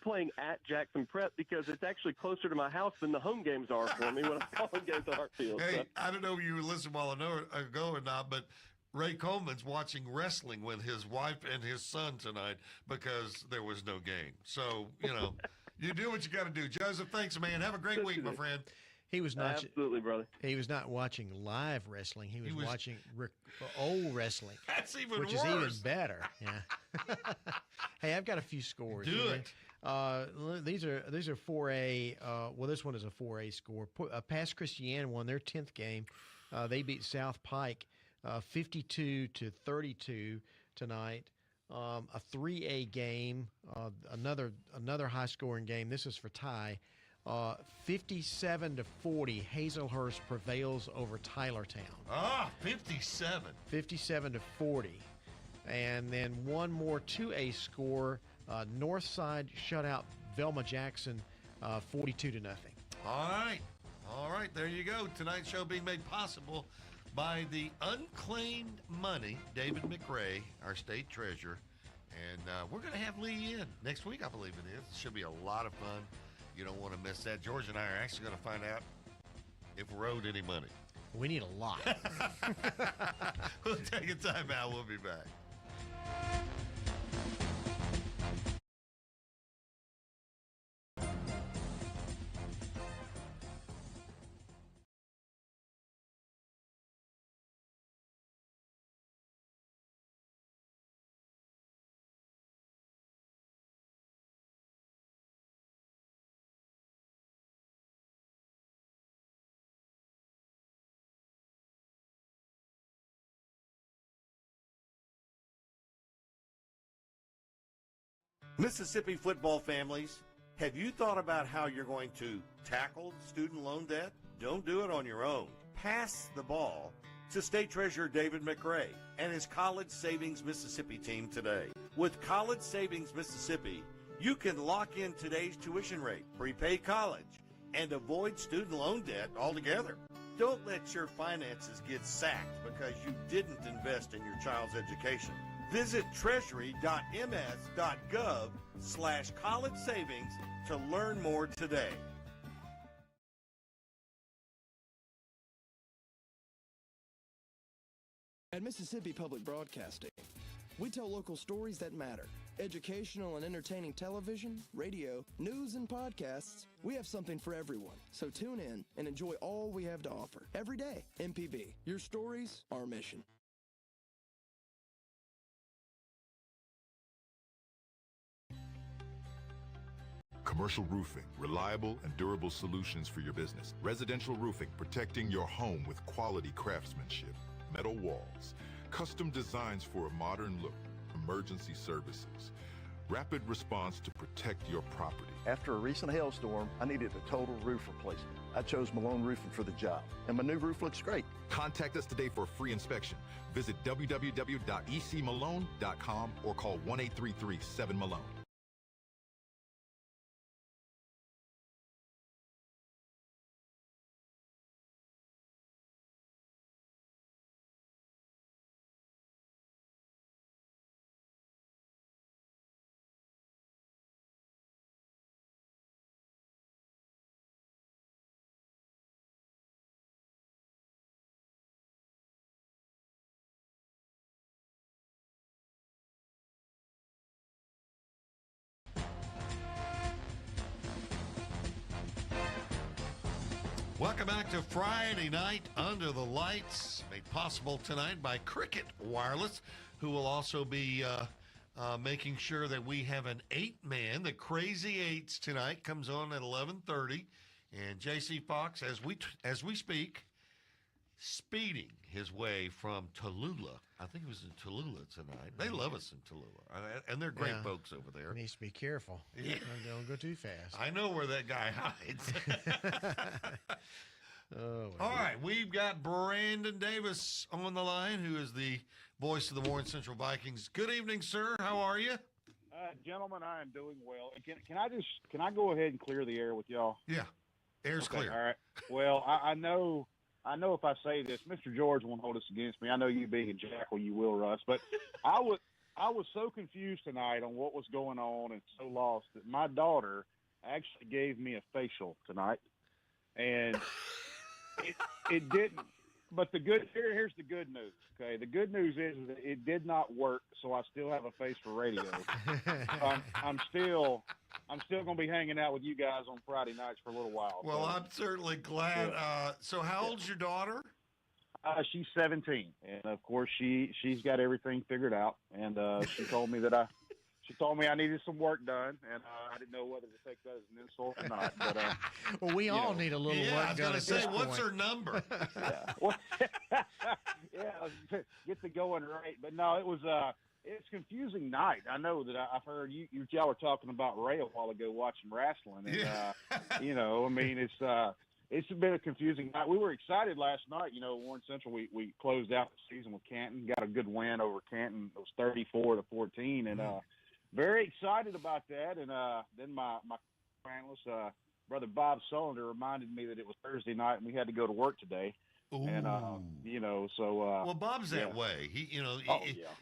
playing at Jackson Prep because it's actually closer to my house than the home games are for me when I'm calling games at Hartfield. Hey, so. I don't know if you were listening while ago or not, but Ray Coleman's watching wrestling with his wife and his son tonight because there was no game. So, you do what you got to do. Joseph, thanks, man. Have a great week, my friend. He was not absolutely, brother. He was not watching live wrestling. He was watching old wrestling. That's even which worse. is even better. Yeah. Hey, I've got a few scores. Do it. These are 4A. Well, this one is a 4A score. Pass Christian won their 10th game. They beat South Pike 52-32 tonight. A 3A game, another high scoring game. This is for Ty. 57-40, Hazelhurst prevails over Tylertown. 57. 57-40. And then one more 2A score. Northside shut out Velma Jackson 42-0. All right. All right, there you go. Tonight's show being made possible by the unclaimed money, David McRae, our state treasurer. And we're going to have Lee in next week, I believe it is. It should be a lot of fun. You don't want to miss that. George and I are actually going to find out if we're owed any money. We need a lot. We'll take a time out. We'll be back. Mississippi football families, have you thought about how you're going to tackle student loan debt? Don't do it on your own. Pass the ball to State Treasurer David McRae and his College Savings Mississippi team today. With College Savings Mississippi, you can lock in today's tuition rate, prepay college, and avoid student loan debt altogether. Don't let your finances get sacked because you didn't invest in your child's education. Visit treasury.ms.gov/college savings to learn more today. At Mississippi Public Broadcasting, we tell local stories that matter. Educational and entertaining television, radio, news, and podcasts. We have something for everyone. So tune in and enjoy all we have to offer. Every day, MPB, your stories, our mission. Commercial roofing, reliable and durable solutions for your business. Residential roofing, protecting your home with quality craftsmanship. Metal walls, custom designs for a modern look. Emergency services, rapid response to protect your property. After a recent hailstorm, I needed a total roof replacement. I chose Malone Roofing for the job, and my new roof looks great. Contact us today for a free inspection. Visit www.ecmalone.com or call 1-833-7-MALONE. Welcome back to Friday Night Under the Lights, made possible tonight by Cricket Wireless, who will also be making sure that we have an 8-man. The Crazy Eights tonight comes on at 11:30, and J.C. Fox, as we speak, speeding his way from Tallulah. I think it was in Tallulah tonight. They love us in Tallulah, and they're great folks over there. Needs to be careful. Yeah. Don't go too fast. I know where that guy hides. Oh, all right, we've got Brandon Davis on the line, who is the voice of the Warren Central Vikings. Good evening, sir. How are you? Gentlemen, I am doing well. Can I go ahead and clear the air with y'all? Yeah, air's clear. All right. Well, I know if I say this, Mr. George won't hold this against me. I know you being a jackal, you will, Russ. But I was so confused tonight on what was going on and so lost that my daughter actually gave me a facial tonight, and it didn't. But here's the good news. Okay, the good news is that it did not work, so I still have a face for radio. I'm still going to be hanging out with you guys on Friday nights for a little while. Well, I'm certainly glad. Yeah. So how old's your daughter? She's 17, and of course she's got everything figured out. And she told me I needed some work done, and I didn't know whether to take that as an insult or not. But well, we all need a little work I was done. going to say, what's her number? Get the going right. But no, it's a confusing night. I know that I've heard y'all were talking about Ray a while ago watching wrestling, and it's been a confusing night. We were excited last night. Warren Central, we closed out the season with Canton, got a good win over Canton. It was 34-14, and very excited about that. And then my analyst Brother Bob Sullender reminded me that it was Thursday night and we had to go to work today. Ooh. And well, Bob's that way. He,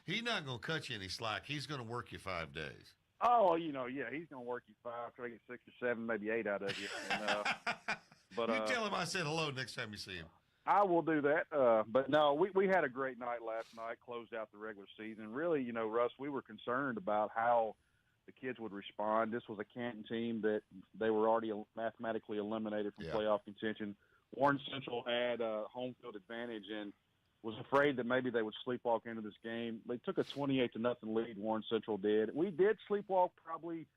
he's not going to cut you any slack. He's going to work you 5 days. Oh, he's going to work you 5, try to get 6 or 7, maybe 8 out of you. And, but you tell him I said hello next time you see him. I will do that. But no, we had a great night last night, closed out the regular season. Really, Russ, we were concerned about how the kids would respond. This was a Canton team that they were already mathematically eliminated from playoff contention. Warren Central had a home field advantage and was afraid that maybe they would sleepwalk into this game. They took a 28-0 lead, Warren Central did. We did sleepwalk probably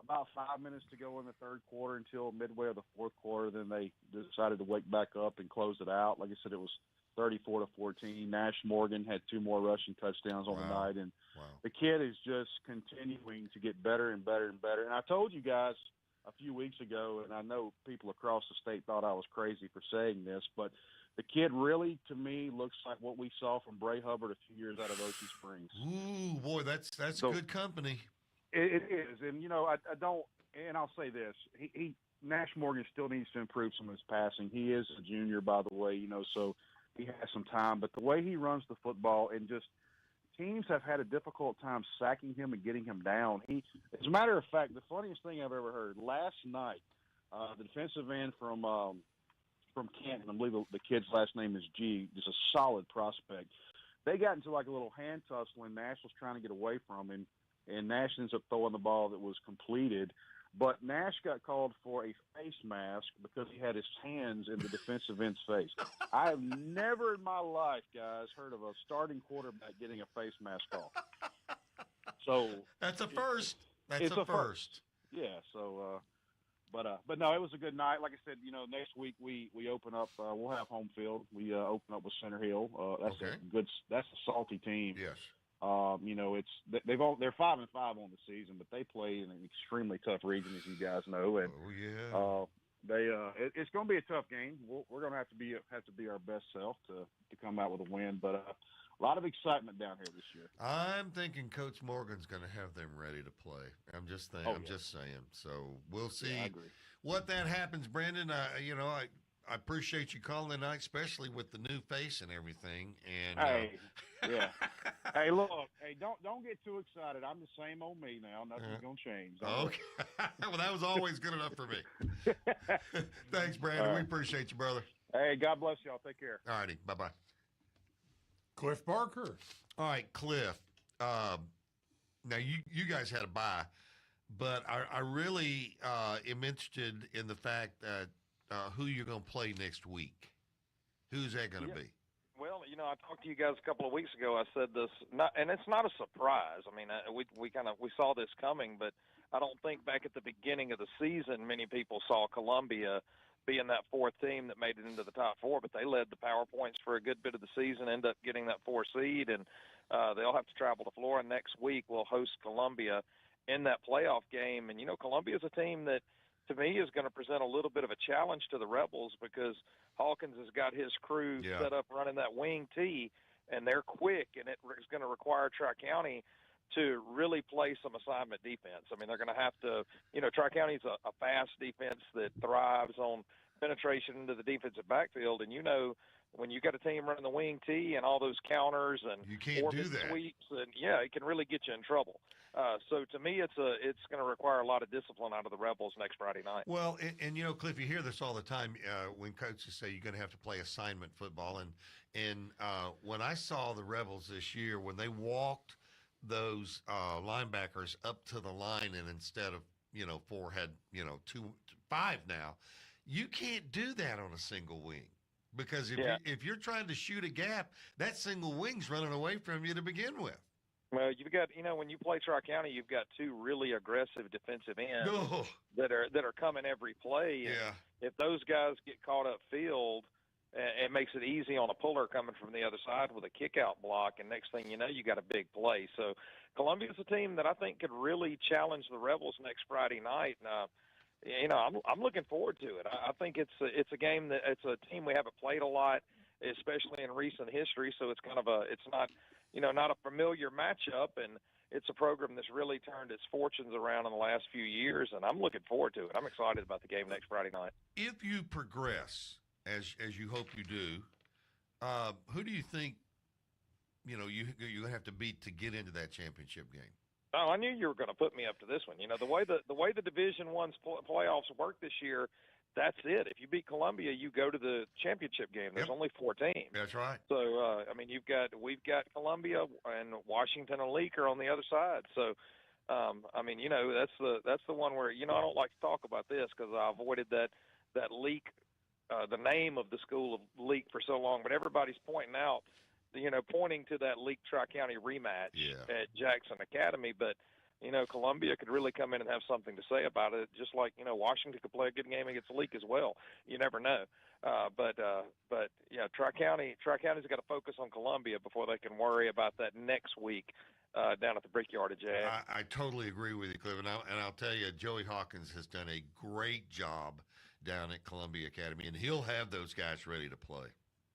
about 5 minutes to go in the third quarter until midway of the fourth quarter. Then they decided to wake back up and close it out. Like I said, it was 34-14. Nash Morgan had 2 more rushing touchdowns on the night. And the kid is just continuing to get better and better and better. And I told you guys a few weeks ago, and I know people across the state thought I was crazy for saying this, but the kid really, to me, looks like what we saw from Bray Hubbard a few years out of Ocean Springs. Ooh, boy, that's good company. It is, and I don't. And I'll say this: Nash Morgan still needs to improve some of his passing. He is a junior, by the way, so he has some time. But the way he runs the football, and just teams have had a difficult time sacking him and getting him down. As a matter of fact, the funniest thing I've ever heard last night, the defensive end from Canton, I believe the kid's last name is G, just a solid prospect. They got into like a little hand tussle, and Nash was trying to get away from him. And Nash ends up throwing the ball that was completed. But Nash got called for a face mask because he had his hands in the defensive end's face. I have never in my life, guys, heard of a starting quarterback getting a face mask call. So that's a first. That's a first. Yeah. So, but no, it was a good night. Like I said, next week we open up. We'll have home field. We open up with Center Hill. That's a salty team. Yes. They're 5-5 on the season, but they play in an extremely tough region, as you guys know. And it's going to be a tough game. We're going to have to be our best self to come out with a win. But a lot of excitement down here this year. I'm thinking Coach Morgan's going to have them ready to play. I'm just saying. So we'll see what that happens, Brandon. I appreciate you calling tonight, especially with the new face and everything. And Hey, look, don't get too excited. I'm the same old me now. Nothing's gonna change. Okay. Well, that was always good enough for me. Thanks, Brandon. We appreciate you, brother. Hey, God bless y'all. Take care. All righty. Bye-bye. Cliff Barker. All right, Cliff. Now, you guys had a bye, but I really am interested in the fact that who you're going to play next week. Who's that going to be? Well, I talked to you guys a couple of weeks ago. I said this, and it's not a surprise. I mean, we saw this coming, but I don't think back at the beginning of the season many people saw Columbia being that 4th team that made it into the top 4. But they led the power points for a good bit of the season, ended up getting that 4 seed, and they'll have to travel to Florida next week. We'll host Columbia in that playoff game, and Columbia's a team that, to me, is going to present a little bit of a challenge to the Rebels because Hawkins has got his crew set up running that wing tee, and they're quick, and it's going to require Tri-County to really play some assignment defense. I mean, they're going to have to, Tri-County's a fast defense that thrives on penetration into the defensive backfield, and when you got a team running the wing tee and all those counters and you can't do that. Sweeps, and it can really get you in trouble. So to me, it's going to require a lot of discipline out of the Rebels next Friday night. Well, and Cliff, you hear this all the time when coaches say you're going to have to play assignment football. And when I saw the Rebels this year, when they walked those linebackers up to the line, and instead of 4 had 5 now, you can't do that on a single wing. Because if you're trying to shoot a gap, that single wing's running away from you to begin with. Well, you've got, when you play Tri-County, you've got 2 really aggressive defensive ends that are coming every play. And if those guys get caught up field, it makes it easy on a puller coming from the other side with a kick-out block, and next thing you know, you got a big play. So Columbia's a team that I think could really challenge the Rebels next Friday night. And, I'm looking forward to it. I think it's a game that it's a team we haven't played a lot, especially in recent history. So it's kind of it's not not a familiar matchup, and it's a program that's really turned its fortunes around in the last few years, and I'm looking forward to it. I'm excited about the game next Friday night. If you progress, as you hope you do, who do you think you have to beat to get into that championship game? Oh, I knew you were going to put me up to this one. The way the Division I's playoffs work this year, that's it. If you beat Columbia, you go to the championship game. There's only 4 teams. That's right. So we've got Columbia and Washington and Leak are on the other side. So that's the one where I don't like to talk about this because I avoided that Leak, the name of the school of Leak for so long. But everybody's pointing to that Leak Tri-County rematch at Jackson Academy. But Columbia could really come in and have something to say about it, just like Washington could play a good game against Leak as well. You never know. But Tri-County's got to focus on Columbia before they can worry about that next week down at the Brickyard at Jag. I totally agree with you, Cliff, and I'll tell you, Joey Hawkins has done a great job down at Columbia Academy, and he'll have those guys ready to play.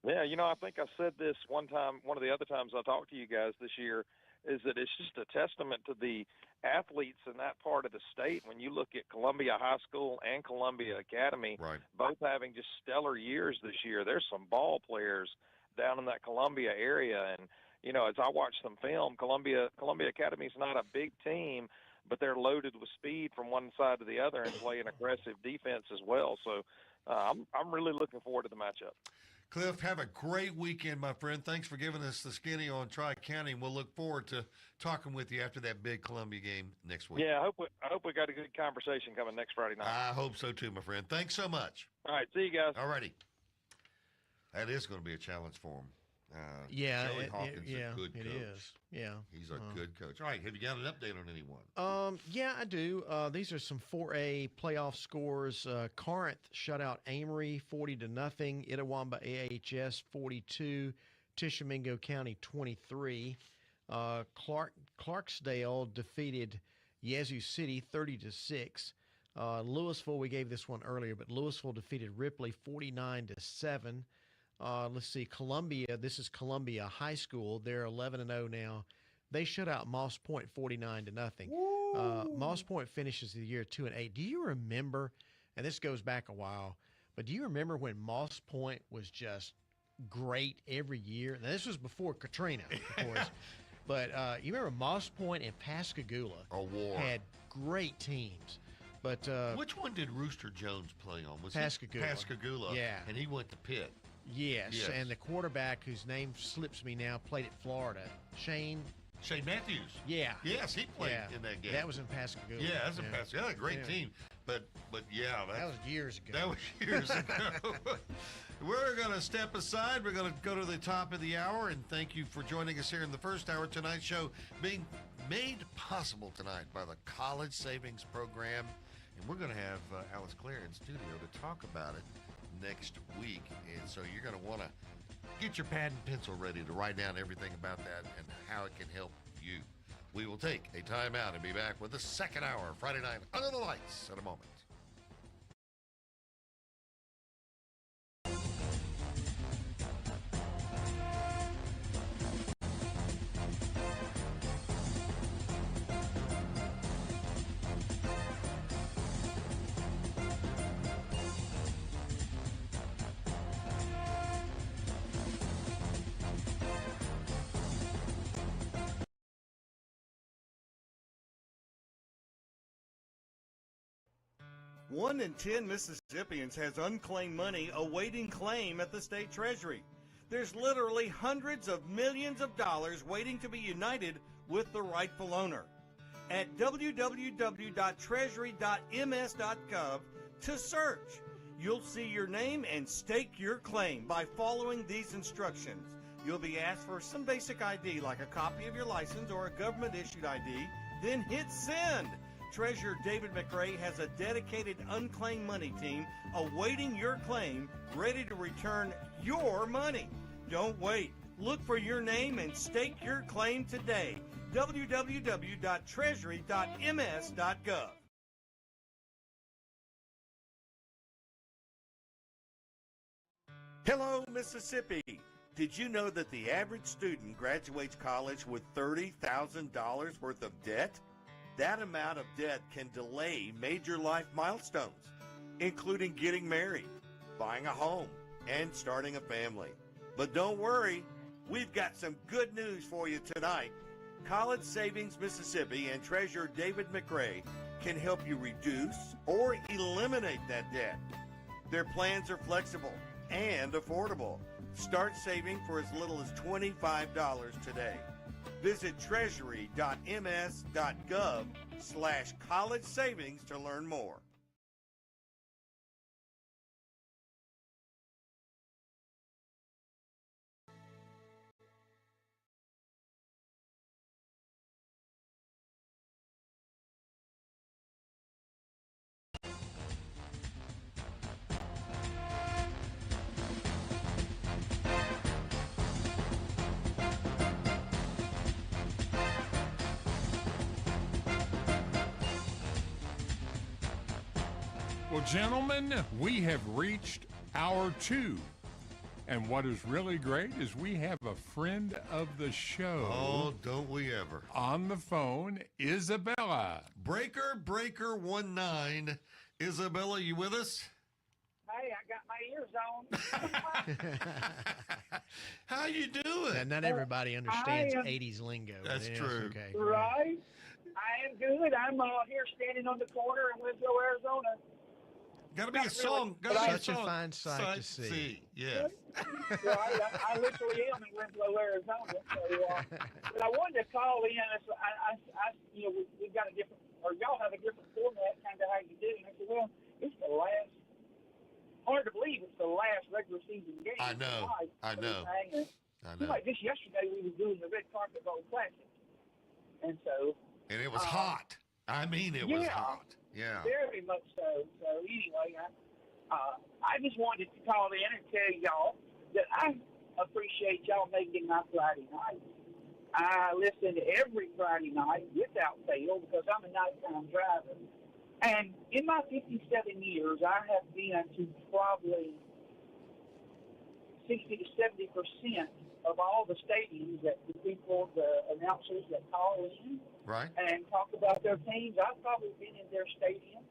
Yeah, I think I said this one of the other times I talked to you guys this year, is that it's just a testament to the athletes in that part of the state. When you look at Columbia High School and Columbia Academy, both having just stellar years this year, there's some ball players down in that Columbia area. And, as I watch them film, Columbia Academy's not a big team, but they're loaded with speed from one side to the other and play an aggressive defense as well. So I'm really looking forward to the matchup. Cliff, have a great weekend, my friend. Thanks for giving us the skinny on Tri-County, and we'll look forward to talking with you after that big Columbia game next week. Yeah, I hope we got a good conversation coming next Friday night. I hope so too, my friend. Thanks so much. All right, see you guys. All righty. That is going to be a challenge for him. Joey Hawkins is a good coach. It is. Yeah. He's a good coach. All right, have you got an update on anyone? Yeah, I do. These are some 4A playoff scores. Corinth shut out Amory 40-0. Itawamba AHS 42. Tishomingo County 23. Clarksdale defeated Yazoo City 30-6. Louisville, we gave this one earlier, but Louisville defeated Ripley 49-7. Let's see, Columbia. This is Columbia High School. They're 11-0 now. They shut out Moss Point 49-0. Moss Point finishes the year 2-8. Do you remember? And this goes back a while, but do you remember when Moss Point was just great every year? Now this was before Katrina, of course. But you remember Moss Point and Pascagoula had great teams. But which one did Rooster Jones play on? Was Pascagoula. Pascagoula. Yeah, and he went to Pitt. Yes, and the quarterback, whose name slips me now, played at Florida. Shane Matthews. Yeah. Yes, he played in that game. That was in Pascagoula. Yeah, that was in Pascagoula. Yeah, great team. But yeah, that was years ago. That was years ago. We're going to step aside. We're going to go to the top of the hour, and thank you for joining us here in the first hour. Tonight's show being made possible tonight by the College Savings Program. And we're going to have Alice Clare in studio to talk about it next week, and so you're going to want to get your pad and pencil ready to write down everything about that and how it can help you. We will take a timeout and be back with the second hour of Friday Night Under the Lights in a moment. One in 10 Mississippians has unclaimed money awaiting claim at the state treasury. There's literally hundreds of millions of dollars waiting to be united with the rightful owner. At www.treasury.ms.gov to search, you'll see your name and stake your claim by following these instructions. You'll be asked for some basic ID like a copy of your license or a government-issued ID, then hit send. Treasurer David McRae has a dedicated unclaimed money team awaiting your claim, ready to return your money. Don't wait. Look for your name and stake your claim today. www.treasury.ms.gov. Hello, Mississippi. Did you know that the average student graduates college with $30,000 worth of debt? That amount of debt can delay major life milestones, including getting married, buying a home, and starting a family. But don't worry, we've got some good news for you tonight. College Savings Mississippi and Treasurer David McRae can help you reduce or eliminate that debt. Their plans are flexible and affordable. Start saving for as little as $25 today. Visit treasury.ms.gov/college savings to learn more. Well, gentlemen, we have reached hour 2. And what is really great is we have a friend of the show. Oh, don't we ever. On the phone, Isabella. Breaker 19. Isabella, you with us? Hey, I got my ears on. How you doing? And not everybody understands am- 80s lingo. That's Yes, true. Okay. Right? I am good. I'm here standing on the corner in Winslow, Arizona. Got to be a Not song. really, Got to be a Such a song. fine sight to see. Yeah. Right? I literally am in Winslow, Arizona. So, but I wanted to call in. We've got a different, or y'all have a different format, kind of how you do. And I said, well, it's the last. Hard to believe it's the last regular season game. I know. I know. Like just yesterday, we were doing the Red Carpet Bowl Classic, and so. And it was hot. I mean, it was hot. Yeah. Very much so. So anyway, I just wanted to call in and tell y'all that I appreciate y'all making my Friday night. I listen to every Friday night without fail because I'm a nighttime driver. And in my 57 years, I have been to probably 60 to 70% of all the stadiums that the announcers that call in and talk about their teams. I've probably been in their stadium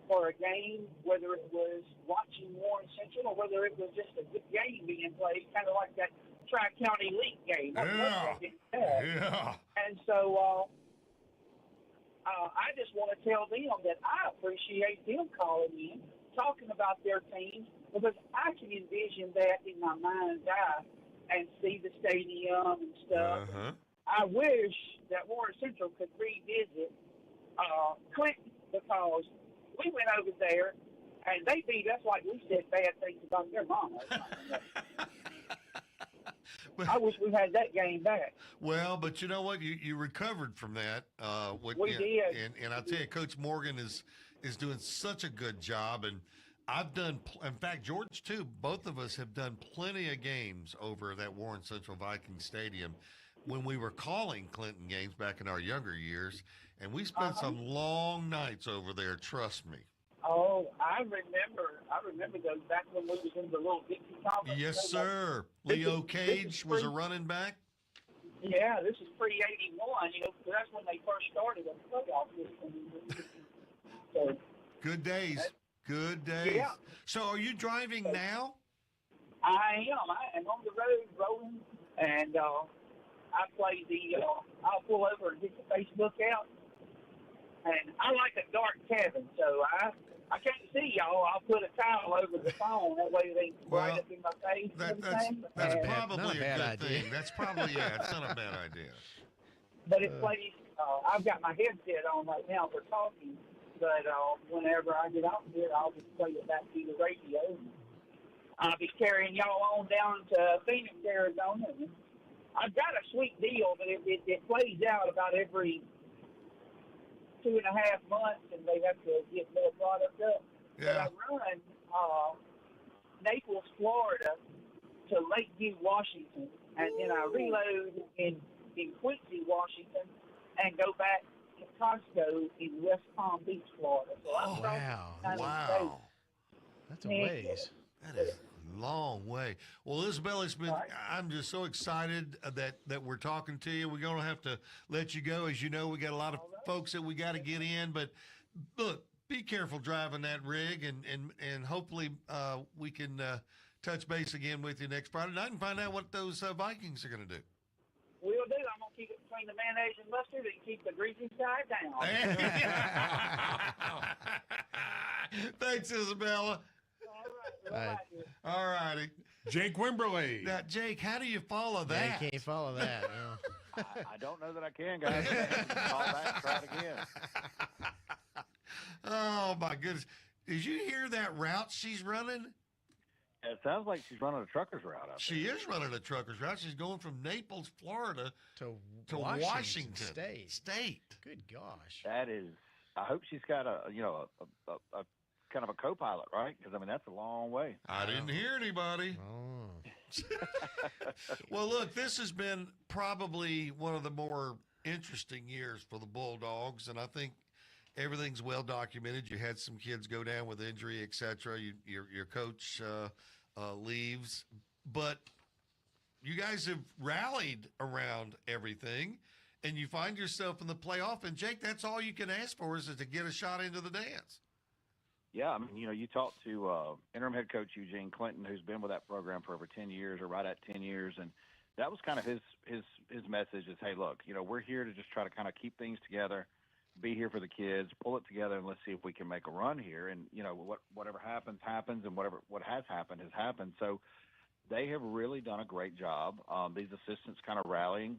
for a game, whether it was watching Warren Central or whether it was just a good game being played, kind of like that Tri-County League game. Yeah. And so I just want to tell them that I appreciate them calling in, talking about their teams, because I can envision that in my mind's eye and see the stadium and stuff. I wish that Warren Central could revisit Clinton because we went over there and they beat us like we said bad things about their mama. I wish we had that game back. Well, but you know what? You recovered from that. We did. And I tell you, Coach Morgan is doing such a good job. And I've done, in fact, George too, both of us have done plenty of games over at that Warren Central Viking Stadium when we were calling Clinton games back in our younger years. And we spent some long nights over there, trust me. Oh, I remember those back when we was in the little Dixie conference. Yes, sir. Leo Cage was a running back. Yeah, this is pre-81, because that's when they first started the playoff system. So, good days. Good days. Yeah. So are you driving now? I am. I am on the road rolling, and I play I'll pull over and get the Facebook out. And I like a dark cabin, so I can't see y'all. I'll put a towel over the phone. That way they can bright up in my face. That's probably a good thing. That's probably, it's not a bad idea. But it plays, I've got my headset on right now for talking, but whenever I get off here, I'll just play it back to the radio. I'll be carrying y'all on down to Phoenix, Arizona. I've got a sweet deal, but it plays out about every 2.5 months, and they have to get more product up. Yeah. But I run Naples, Florida to Lakeview, Washington, and then I reload in Quincy, Washington, and go back to Costco in West Palm Beach, Florida. So I'm Wow. States. That's a ways. That is long way. Well, Isabel, I'm just so excited that we're talking to you. We're going to have to let you go. As you know, we got a lot of folks that we got to get in. But look, be careful driving that rig, and hopefully we can touch base again with you next Friday night and find out what those Vikings are going to do. Will do. I'm going to keep it between the mayonnaise and mustard and keep the greasy side down. Thanks, Isabella. All righty. Jake Wimberly. Now, Jake, how do you follow that? Yeah, you can't follow that. No. I don't know that I can, guys. Call back and try it again. Oh, my goodness. Did you hear that route she's running? It sounds like she's running a trucker's route out She is running a trucker's route. She's going from Naples, Florida to Washington State. Good gosh. That is, I hope she's got a kind of a co-pilot, right? Because, I mean, that's a long way. I didn't hear anybody. Well, look, this has been probably one of the more interesting years for the Bulldogs, and I think everything's well documented. You had some kids go down with injury, et cetera. Your coach leaves. But you guys have rallied around everything, and you find yourself in the playoff. And, Jake, that's all you can ask for is to get a shot into the dance. Yeah, I mean, you talked to interim head coach Eugene Clinton, who's been with that program for over 10 years or right at 10 years, and that was kind of his message is, hey, look, we're here to just try to kind of keep things together, be here for the kids, pull it together, and let's see if we can make a run here. And, whatever happens, and what has happened. So they have really done a great job. These assistants kind of rallying.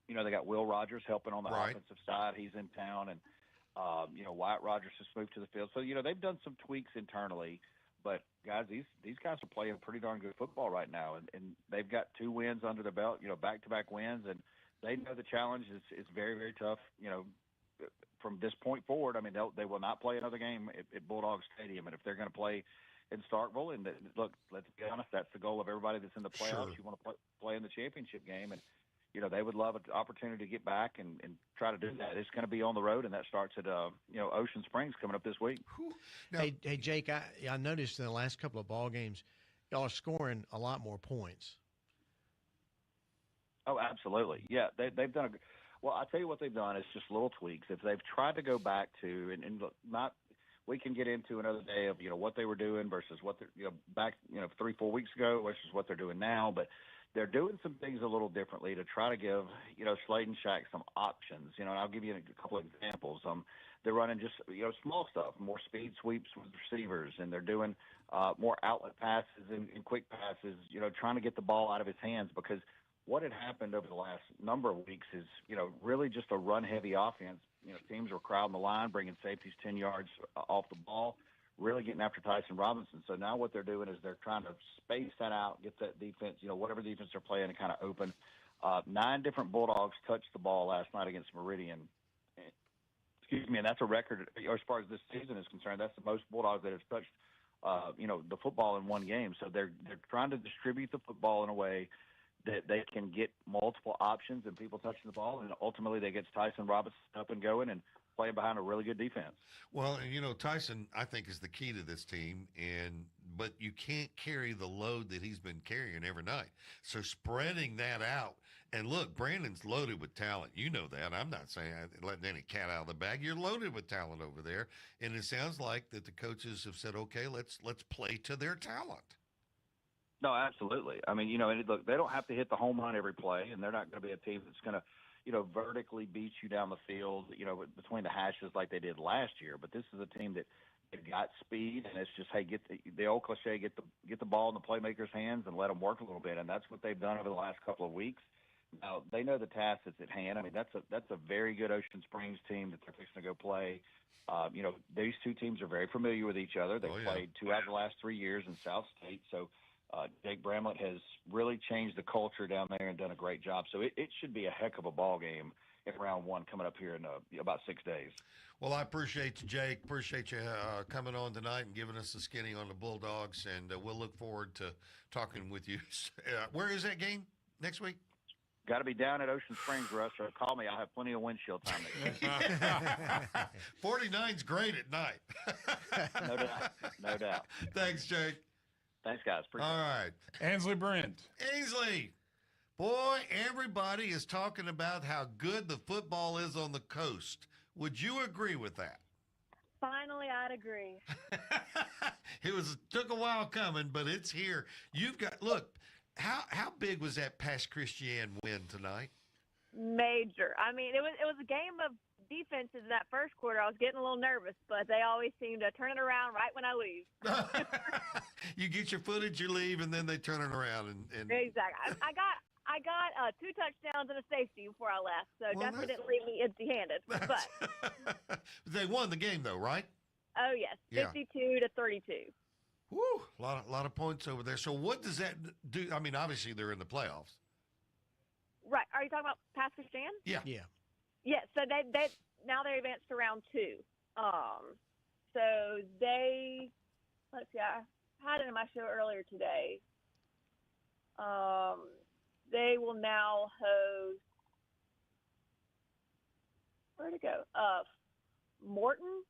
They got Will Rogers helping on the offensive side. He's in town, and Wyatt Rogers just moved to the field. So, they've done some tweaks internally. But, guys, these guys are playing pretty darn good football right now. And they've got 2 wins under the belt, back-to-back wins. And they know the challenge is very, very tough, from this point forward. I mean, they will not play another game at Bulldog Stadium. And if they're going to play in Starkville, and look, let's be honest, that's the goal of everybody that's in the playoffs. Sure. You want to play in the championship game. And, they would love an opportunity to get back and try to do that. It's going to be on the road, and that starts at, Ocean Springs coming up this week. Now, hey, Jake, I noticed in the last couple of ball games, y'all are scoring a lot more points. Oh, absolutely. Yeah, they've done well, I'll tell you what they've done is just little tweaks. If they've tried to go back to, and look, we can get into another day of, what they were doing versus what they're, back, 3-4 weeks ago versus what they're doing now, but they're doing some things a little differently to try to give, Slade and Shack some options, and I'll give you a couple of examples. They're running just, small stuff, more speed sweeps with receivers, and they're doing more outlet passes and quick passes, trying to get the ball out of his hands, because what had happened over the last number of weeks is, really just a run-heavy offense. Teams were crowding the line, bringing safeties 10 yards off the ball, really getting after Tyson Robinson. So now what they're doing is they're trying to space that out, get that defense, whatever defense they're playing, to kind of open. 9 different Bulldogs touched the ball last night against Meridian. Excuse me, and that's a record as far as this season is concerned. That's the most Bulldogs that have touched, the football in one game. So they're trying to distribute the football in a way that they can get multiple options and people touching the ball, and ultimately they get Tyson Robinson up and going and playing behind a really good defense. Well, and Tyson, I think, is the key to this team, but you can't carry the load that he's been carrying every night. So spreading that out, and look, Brandon's loaded with talent. You know that. I'm not saying letting any cat out of the bag. You're loaded with talent over there, and it sounds like that the coaches have said, okay, let's play to their talent. No, absolutely. I mean, and look, they don't have to hit the home run every play, and they're not going to be a team that's going to, vertically beat you down the field, between the hashes like they did last year. But this is a team that they've got speed, and it's just, hey, get the old cliche, get the ball in the playmakers' hands and let them work a little bit, and that's what they've done over the last couple of weeks. Now they know the task that's at hand. I mean, that's a very good Ocean Springs team that they're fixing to go play. These two teams are very familiar with each other. They've played 2 out of the last 3 years in South State, so. Jake Bramlett has really changed the culture down there and done a great job. So it should be a heck of a ball game in round 1 coming up here in about 6 days. Well, I appreciate you, Jake. Appreciate you coming on tonight and giving us a skinny on the Bulldogs, and we'll look forward to talking with you. Where is that game next week? Got to be down at Ocean Springs, Russ. Or call me. I'll have plenty of windshield time next week. 49's great at night. No doubt. Thanks, Jake. Thanks, guys. Appreciate All right. Ansley Brent. Ainsley, boy, everybody is talking about how good the football is on the coast. Would you agree with that? Finally, I'd agree. Took a while coming, but it's here. You've got, look, how big was that Pass Christian win tonight? Major. I mean, it was a game of defenses in that first quarter. I was getting a little nervous, but they always seem to turn it around right when I leave. You get your footage, you leave, and then they turn it around. And Exactly. I got 2 touchdowns and a safety before I left, so definitely didn't leave me empty-handed. But they won the game, though, right? oh yes, 52-32. Woo! A lot of points over there. So what does that do? I mean, obviously they're in the playoffs. Right. Are you talking about Pass Christian? Yeah. Yeah. Yeah. So they now they're advanced to round 2. So let's see. I had it in my show earlier today. They will now host. Where'd it go? Morton.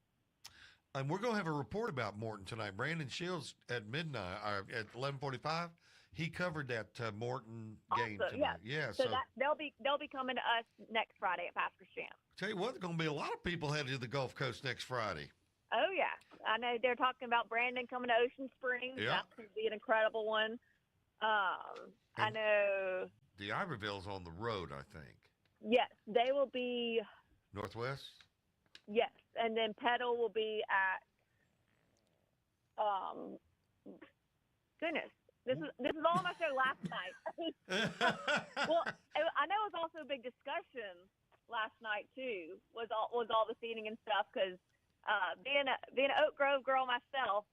And we're going to have a report about Morton tonight. Brandon Shields at midnight, at 11:45. He covered that Morton game tonight. Yeah. So they'll be coming to us next Friday at Pass Christian. Tell you what, there's going to be a lot of people headed to the Gulf Coast next Friday. Oh yeah, I know they're talking about Brandon coming to Ocean Springs. Yeah. That's going to be an incredible one. I know. The Iberville's on the road, I think. Yes, they will be. Northwest. Yes, and then Petal will be at. Goodness, this is all on my show last night. Well, I know it was also a big discussion last night too. Was all the seating and stuff because being an Oak Grove girl myself,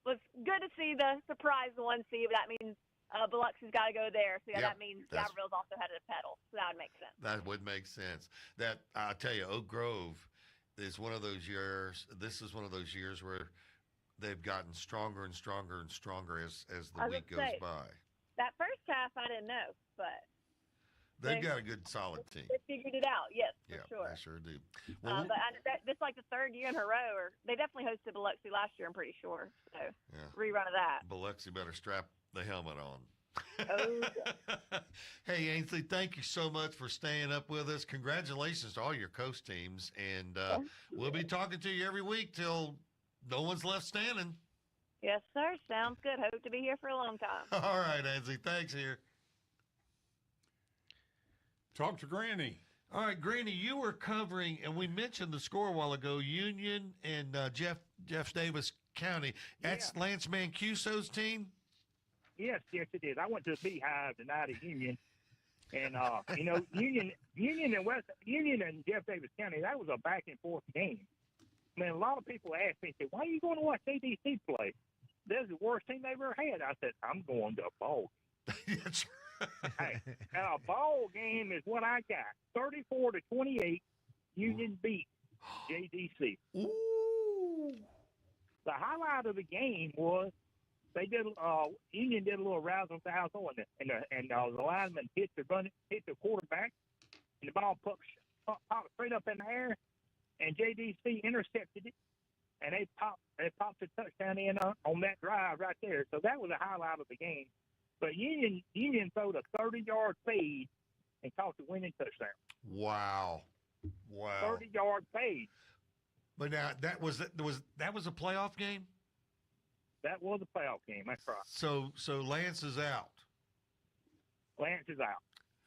was good to see the surprise 1 seed. But that means Biloxi's got to go there. So that means Gabriel's also headed to Petal. So that would make sense. That would make sense. That I tell you, Oak Grove is one of those years. This is one of those years where they've gotten stronger and stronger and stronger as the week goes by. That first half I didn't know, but they've got a good solid team. They figured it out. Yes, for sure. They sure do. Well, but this is like the 3rd year in a row, or they definitely hosted Biloxi last year. I'm pretty sure. So rerun of that. Biloxi better strap the helmet on. Oh. Hey, Ainsley, thank you so much for staying up with us. Congratulations to all your coast teams, and we'll be talking to you every week till no one's left standing. Yes, sir. Sounds good. Hope to be here for a long time. All right, Ainsley. Thanks here. Talk to Granny. All right, Granny, you were covering, and we mentioned the score a while ago, Union and Jeff Davis County. That's Lance Mancuso's team? Yes, it is. I went to the Beehive tonight at Union, and Union and Jeff Davis County. That was a back and forth game. I mean, a lot of people ask me, say, "Why are you going to watch ADC play? That's the worst team they've ever had." I said, "I'm going to a ball." That's right. Hey, a ball game is what I got. 34-28, Union beat JDC. Ooh. The highlight of the game was. Union did a little razzle dazzle, and the lineman hit the quarterback, and the ball popped straight up in the air, and JDC intercepted it, and they popped a touchdown in on that drive right there. So that was a highlight of the game. But Union throwed a 30-yard fade and caught the winning touchdown. Wow. 30-yard fade. But now that was a playoff game. That was a playoff game. That's right. So Lance is out. Lance is out.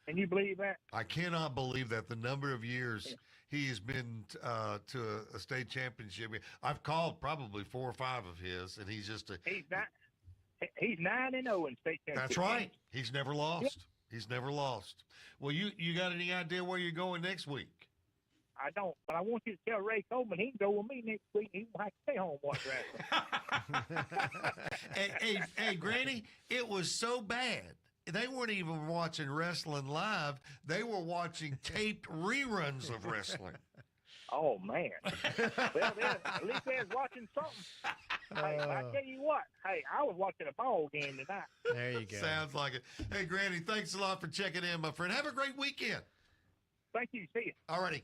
Can you believe that? I cannot believe that the number of years he has been to a state championship. I've called probably 4 or 5 of his, and he's just He's 9-0 in state championship. That's right. He's never lost. Yep. He's never lost. Well, you got any idea where you're going next week? I don't, but I want you to tell Ray Coleman he can go with me next week. He won't have to stay home and watch wrestling. hey, Granny, it was so bad. They weren't even watching wrestling live. They were watching taped reruns of wrestling. Oh, man. Well, at least they was watching something. Hey, I tell you what. Hey, I was watching a ball game tonight. There you go. Sounds like it. Hey, Granny, thanks a lot for checking in, my friend. Have a great weekend. Thank you. See you. All righty.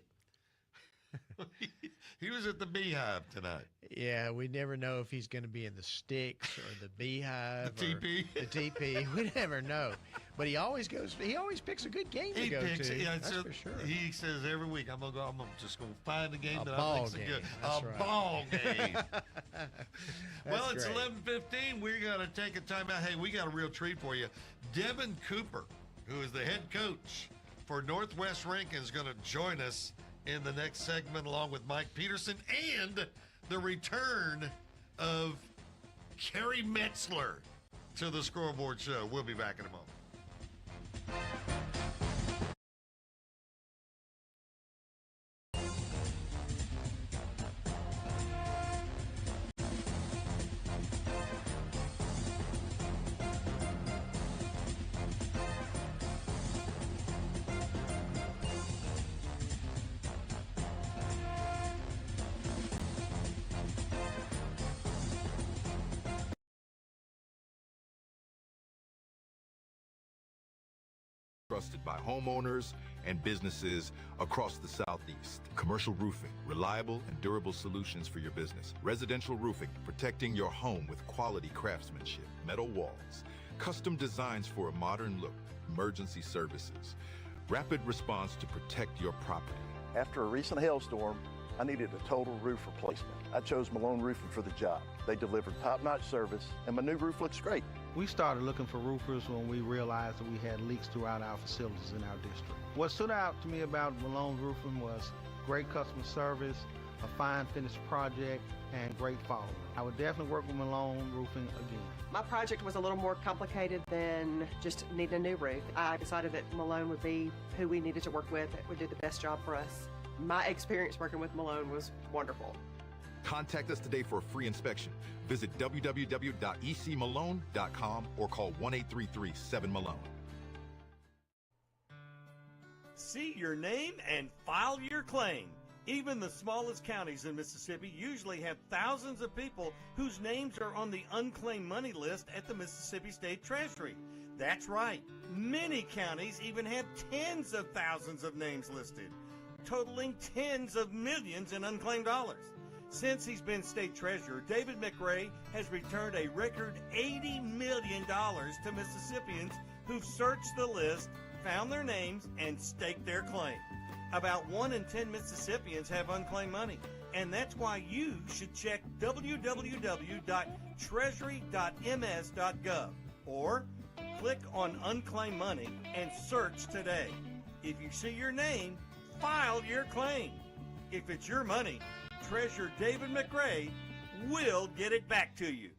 He was at the Beehive tonight. Yeah, we never know if he's going to be in the Sticks or the Beehive. The TP. The TP. We never know. But he always picks a good game to go to. Yeah, That's so for sure. He says every week, I'm just going to find a game that I ball think's game. good. That's A right. ball game. Well, it's great. 11:15. We're going to take a timeout. Hey, we got a real treat for you. Devin Cooper, who is the head coach for Northwest Rankin, is going to join us in the next segment along with Mike Peterson and the return of Kerry Metzler to the Scoreboard Show. We'll be back in a moment. Trusted by homeowners and businesses across the Southeast. Commercial roofing, reliable and durable solutions for your business. Residential roofing, protecting your home with quality craftsmanship. Metal walls, custom designs for a modern look. Emergency services, rapid response to protect your property. After a recent hailstorm, I needed a total roof replacement. I chose Malone Roofing for the job. They delivered top-notch service, and my new roof looks great. We started looking for roofers when we realized that we had leaks throughout our facilities in our district. What stood out to me about Malone Roofing was great customer service, a fine finished project, and great following. I would definitely work with Malone Roofing again. My project was a little more complicated than just needing a new roof. I decided that Malone would be who we needed to work with, that would do the best job for us. My experience working with Malone was wonderful. Contact us today for a free inspection. Visit www.ecmalone.com or call 1-833-7Malone. See your name and file your claim. Even the smallest counties in Mississippi usually have thousands of people whose names are on the unclaimed money list at the Mississippi State Treasury. That's right. Many counties even have tens of thousands of names listed, totaling tens of millions in unclaimed dollars. Since he's been state treasurer, David McRae has returned a record $80 million to Mississippians who've searched the list, found their names, and staked their claim. About 1 in 10 Mississippians have unclaimed money, and that's why you should check www.treasury.ms.gov or click on Unclaimed Money and search today. If you see your name, file your claim. If it's your money, Treasurer David McRae will get it back to you.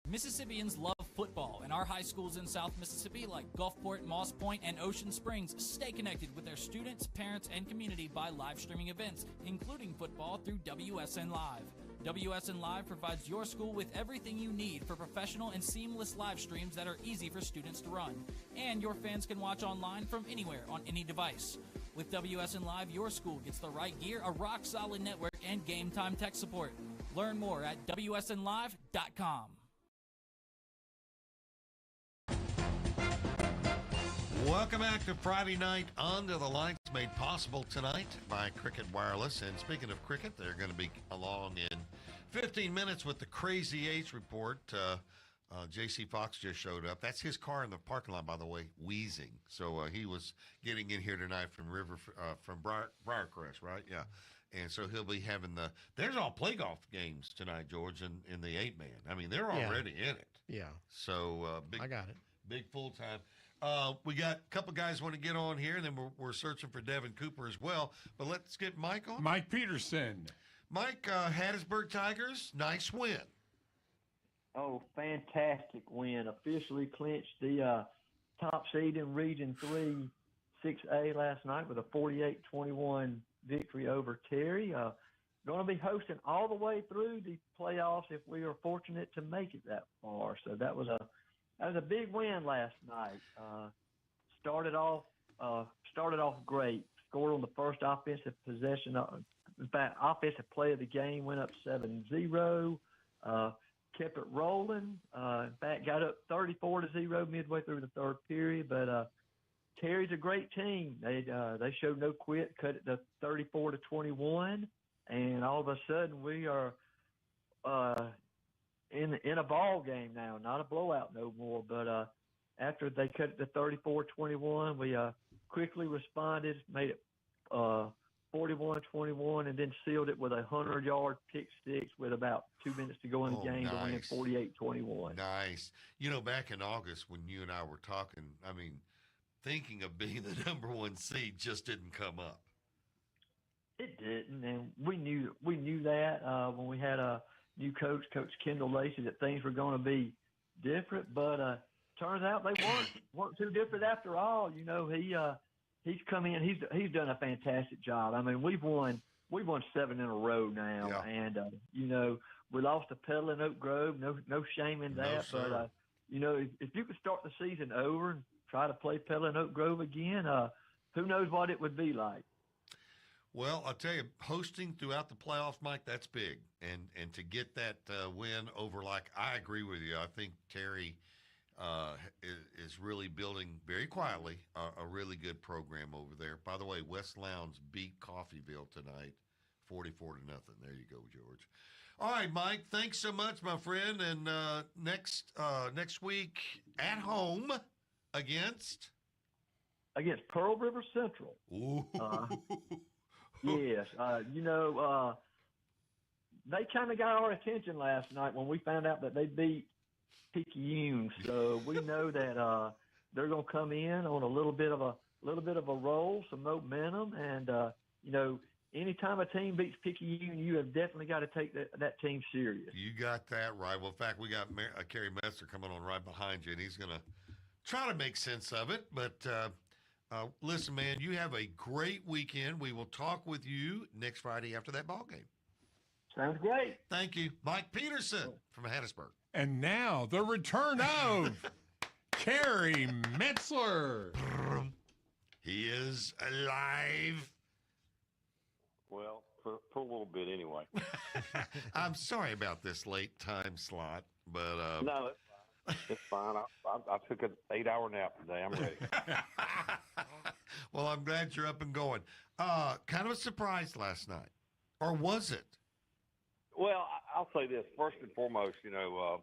Mississippians love football, and our high schools in South Mississippi like Gulfport, Moss Point, and Ocean Springs stay connected with their students, parents, and community by live streaming events, including football through WSN Live. WSN Live provides your school with everything you need for professional and seamless live streams that are easy for students to run. And your fans can watch online from anywhere on any device. With WSN Live, your school gets the right gear, a rock-solid network, and game-time tech support. Learn more at WSNLive.com. Welcome back to Friday Night Under the Lights, made possible tonight by Cricket Wireless. And speaking of cricket, they're going to be along in 15 minutes with the Crazy Eights report. J.C. Fox just showed up. That's his car in the parking lot, by the way, wheezing. So he was getting in here tonight from Briarcrest, right? Yeah. And so he'll be having there's all play golf games tonight, George, in the 8-man. I mean, they're already in it. Yeah. So I got it. Big full time. We got a couple guys want to get on here, and then we're searching for Devin Cooper as well. But let's get Mike on. Mike Peterson. Mike, Hattiesburg Tigers, nice win. Oh, fantastic win. Officially clinched the top seed in Region 3 6A last night with a 48-21 victory over Terry. Going to be hosting all the way through the playoffs if we are fortunate to make it that far. So that was a big win last night. Started off great. Scored on the first offensive possession. In fact, offensive play of the game went up 7-0. kept it rolling. In fact, got up 34-0 midway through the third period. But Terry's a great team. They showed no quit, cut it to 34-21, and all of a sudden we are in a ball game now, not a blowout no more. But after they cut it to 34-21, we quickly responded, made it 41-21, and then sealed it with a 100-yard pick six with about 2 minutes to go in the game to win 48-21. Nice. You know, back in August when you and I were talking, I mean, thinking of being the number one seed just didn't come up. It didn't, and we knew that when we had a new coach, Coach Kendall Lacey, that things were going to be different. But turns out they weren't too different after all. You know, he's come in. He's done a fantastic job. I mean, we've won 7 in a row now, and you know, we lost to Petaluma Oak Grove. No shame in that. No, but you know, if you could start the season over and try to play Petaluma Oak Grove again, who knows what it would be like. Well, I'll tell you, hosting throughout the playoffs, Mike, that's big. And to get that win over, like, I agree with you. I think Terry is really building very quietly a really good program over there. By the way, West Lowndes beat Coffeyville tonight, 44-0. There you go, George. All right, Mike, thanks so much, my friend. And next week at home against Pearl River Central. Ooh. Yes, you know, they kind of got our attention last night when we found out that they beat Picayune. So we know that they're going to come in on a little bit of a roll, some momentum, and you know, anytime a team beats Picayune, you have definitely got to take that team serious. You got that right. Well, in fact, we got Kerry Messer coming on right behind you, and he's going to try to make sense of it, but. Listen, man, you have a great weekend. We will talk with you next Friday after that ball game. Sounds great. Thank you. Mike Peterson from Hattiesburg. And now the return of Kerry Metzler. He is alive. Well, for a little bit anyway. I'm sorry about this late time slot, but no, it's fine. I took an 8-hour nap today. I'm ready. Well, I'm glad you're up and going. Kind of a surprise last night, or was it? Well, I'll say this first and foremost. You know,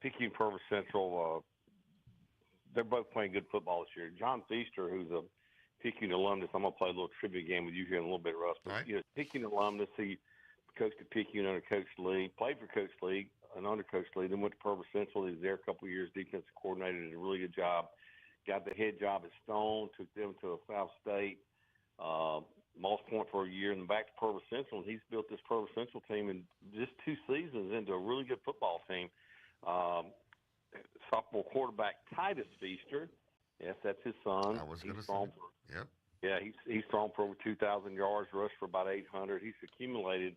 Picayune Purvis Central. They're both playing good football this year. John Feaster, who's a Picayune alumnus, I'm gonna play a little trivia game with you here in a little bit, Russ. But, you know, Picayune alumnus. He coached at Picayune under Coach Lee, played for Coach Lee and under Coach Lee, then went to Purvis Central. He was there a couple of years, defensive coordinator, did a really good job. Got the head job at Stone, took them to a South State, Moss Point for a year, and then back to Purvis Central. And he's built this Purvis Central team in just 2 seasons into a really good football team. Sophomore quarterback Titus Feaster, yes, that's his son. I was going to say, yep. Yeah, he's thrown for over 2,000 yards, rushed for about 800. He's accumulated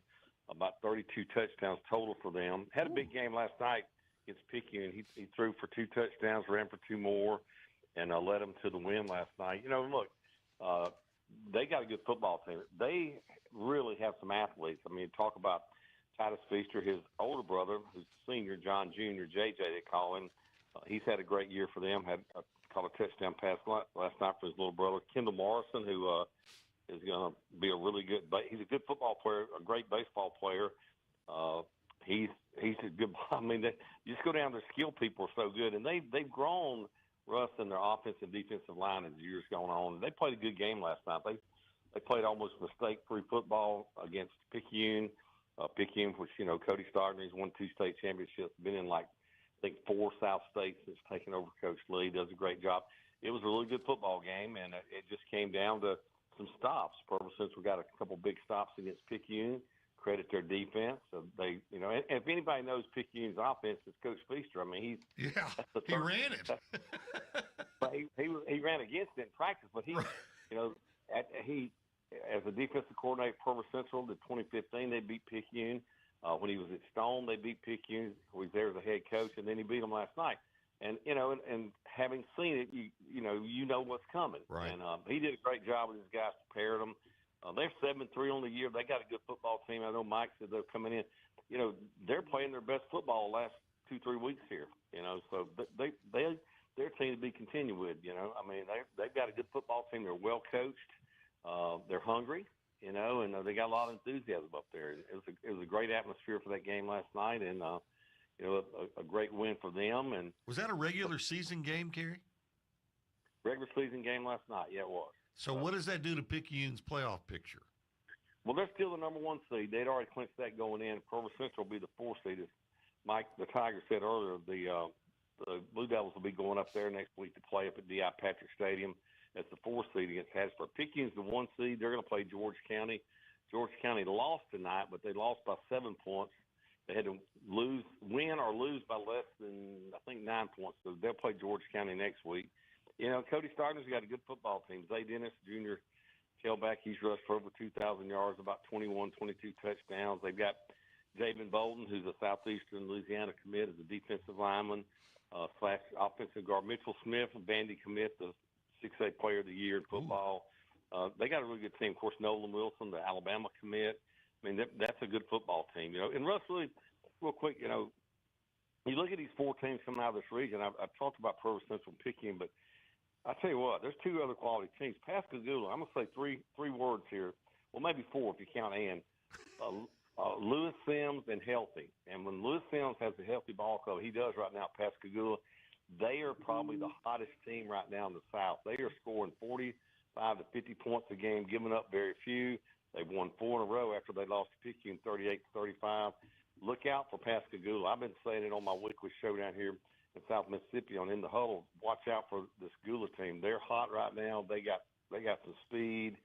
about 32 touchdowns total for them. Had a big game last night against Picayune. He threw for 2 touchdowns, ran for 2 more, and led them to the win last night. You know, look, they got a good football team. They really have some athletes. I mean, talk about Titus Feaster, his older brother, who's a senior, John Jr., JJ, they call him. He's had a great year for them. Caught a touchdown pass last night for his little brother, Kendall Morrison, who is going to be a really good – he's a good football player, a great baseball player. He's a good – I mean, you just go down, their skill people are so good. And they've grown, Russ, in their offensive and defensive line as the years going on. They played a good game last night. They played almost mistake-free football against Picayune. Picayune, which, you know, Cody Stockton, he's won 2 state championships, been in like, I think 4 South States since taking over Coach Lee, does a great job. It was a really good football game, and it just came down to some stops. Purvis Central got a couple big stops against Picayune. Credit their defense. So they, you know, and if anybody knows Picayune's offense, it's Coach Feaster. I mean, he ran it. But he ran against it in practice, but he, you know, as a defensive coordinator at Purvis Central, in 2015 they beat Picayune. When he was at Stone, they beat Picayune. He was there as a head coach, and then he beat them last night. And you know, and having seen it, you know what's coming. Right. And he did a great job with his guys, prepared them. They're 7-3 on the year. They got a good football team. I know Mike said they're coming in. they're playing their best football the last 2-3 weeks here. So their team to be continued with. I mean, they've got a good football team. They're well coached. They're hungry. And they got a lot of enthusiasm up there. It was a great atmosphere for that game last night, and a great win for them. And was that a regular season game, Kerry? Regular season game last night, yeah, it was. So what does that do to Picayune's playoff picture? Well, they're still the number 1 seed. They'd already clinched that going in. Provo Central will be the 4th seed. As Mike, the Tiger, said earlier, the Blue Devils will be going up there next week to play up at D.I. Patrick Stadium. That's the 4th seed against Hattiesburg. Picayune's the 1 seed. They're going to play George County. George County lost tonight, but they lost by 7 points. They had to win or lose by less than, I think, 9 points. So they'll play George County next week. Cody Stockner's got a good football team. Zay Dennis, junior tailback, he's rushed for over 2,000 yards, about 21, 22 touchdowns. They've got Javen Bolden, who's a Southeastern Louisiana commit, as a defensive lineman / offensive guard. Mitchell Smith, a Vandy commit, the 6A Player of the Year in football. They got a really good team. Of course, Nolan Wilson, the Alabama commit. I mean, that's a good football team. And Russ, really, real quick, you look at these 4 teams coming out of this region. I've talked about Provo Central and Picayune, but I tell you what, there's 2 other quality teams. Pascagoula, I'm going to say three words here. Well, maybe 4 if you count Ann. Lewis Sims and healthy. And when Lewis Sims has a healthy ball club, he does right now at Pascagoula, they are probably the hottest team right now in the South. They are scoring 45 to 50 points a game, giving up very few. They've won 4 in a row after they lost to Picayune 38-35. Look out for Pascagoula. I've been saying it on my weekly show down here in South Mississippi on In the Huddle. Watch out for this Gula team. They're hot right now. They got some speed.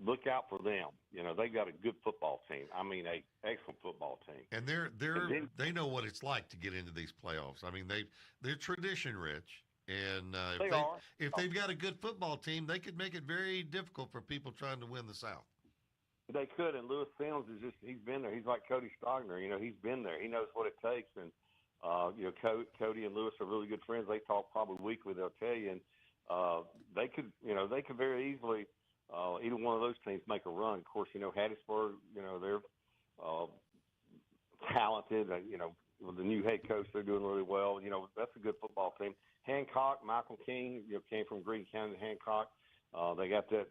Look out for them. They got a good football team. I mean, a excellent football team. And they know what it's like to get into these playoffs. I mean, they're tradition rich, and if they've got a good football team, they could make it very difficult for people trying to win the South. They could, and Lewis Sims he's been there. He's like Cody Stogner. He's been there. He knows what it takes, and Cody and Lewis are really good friends. They talk probably weekly. They'll tell you, and they could very easily either one of those teams make a run. Of course, Hattiesburg, they're talented. With the new head coach, they're doing really well. That's a good football team. Hancock, Michael King, came from Greene County to Hancock. They got that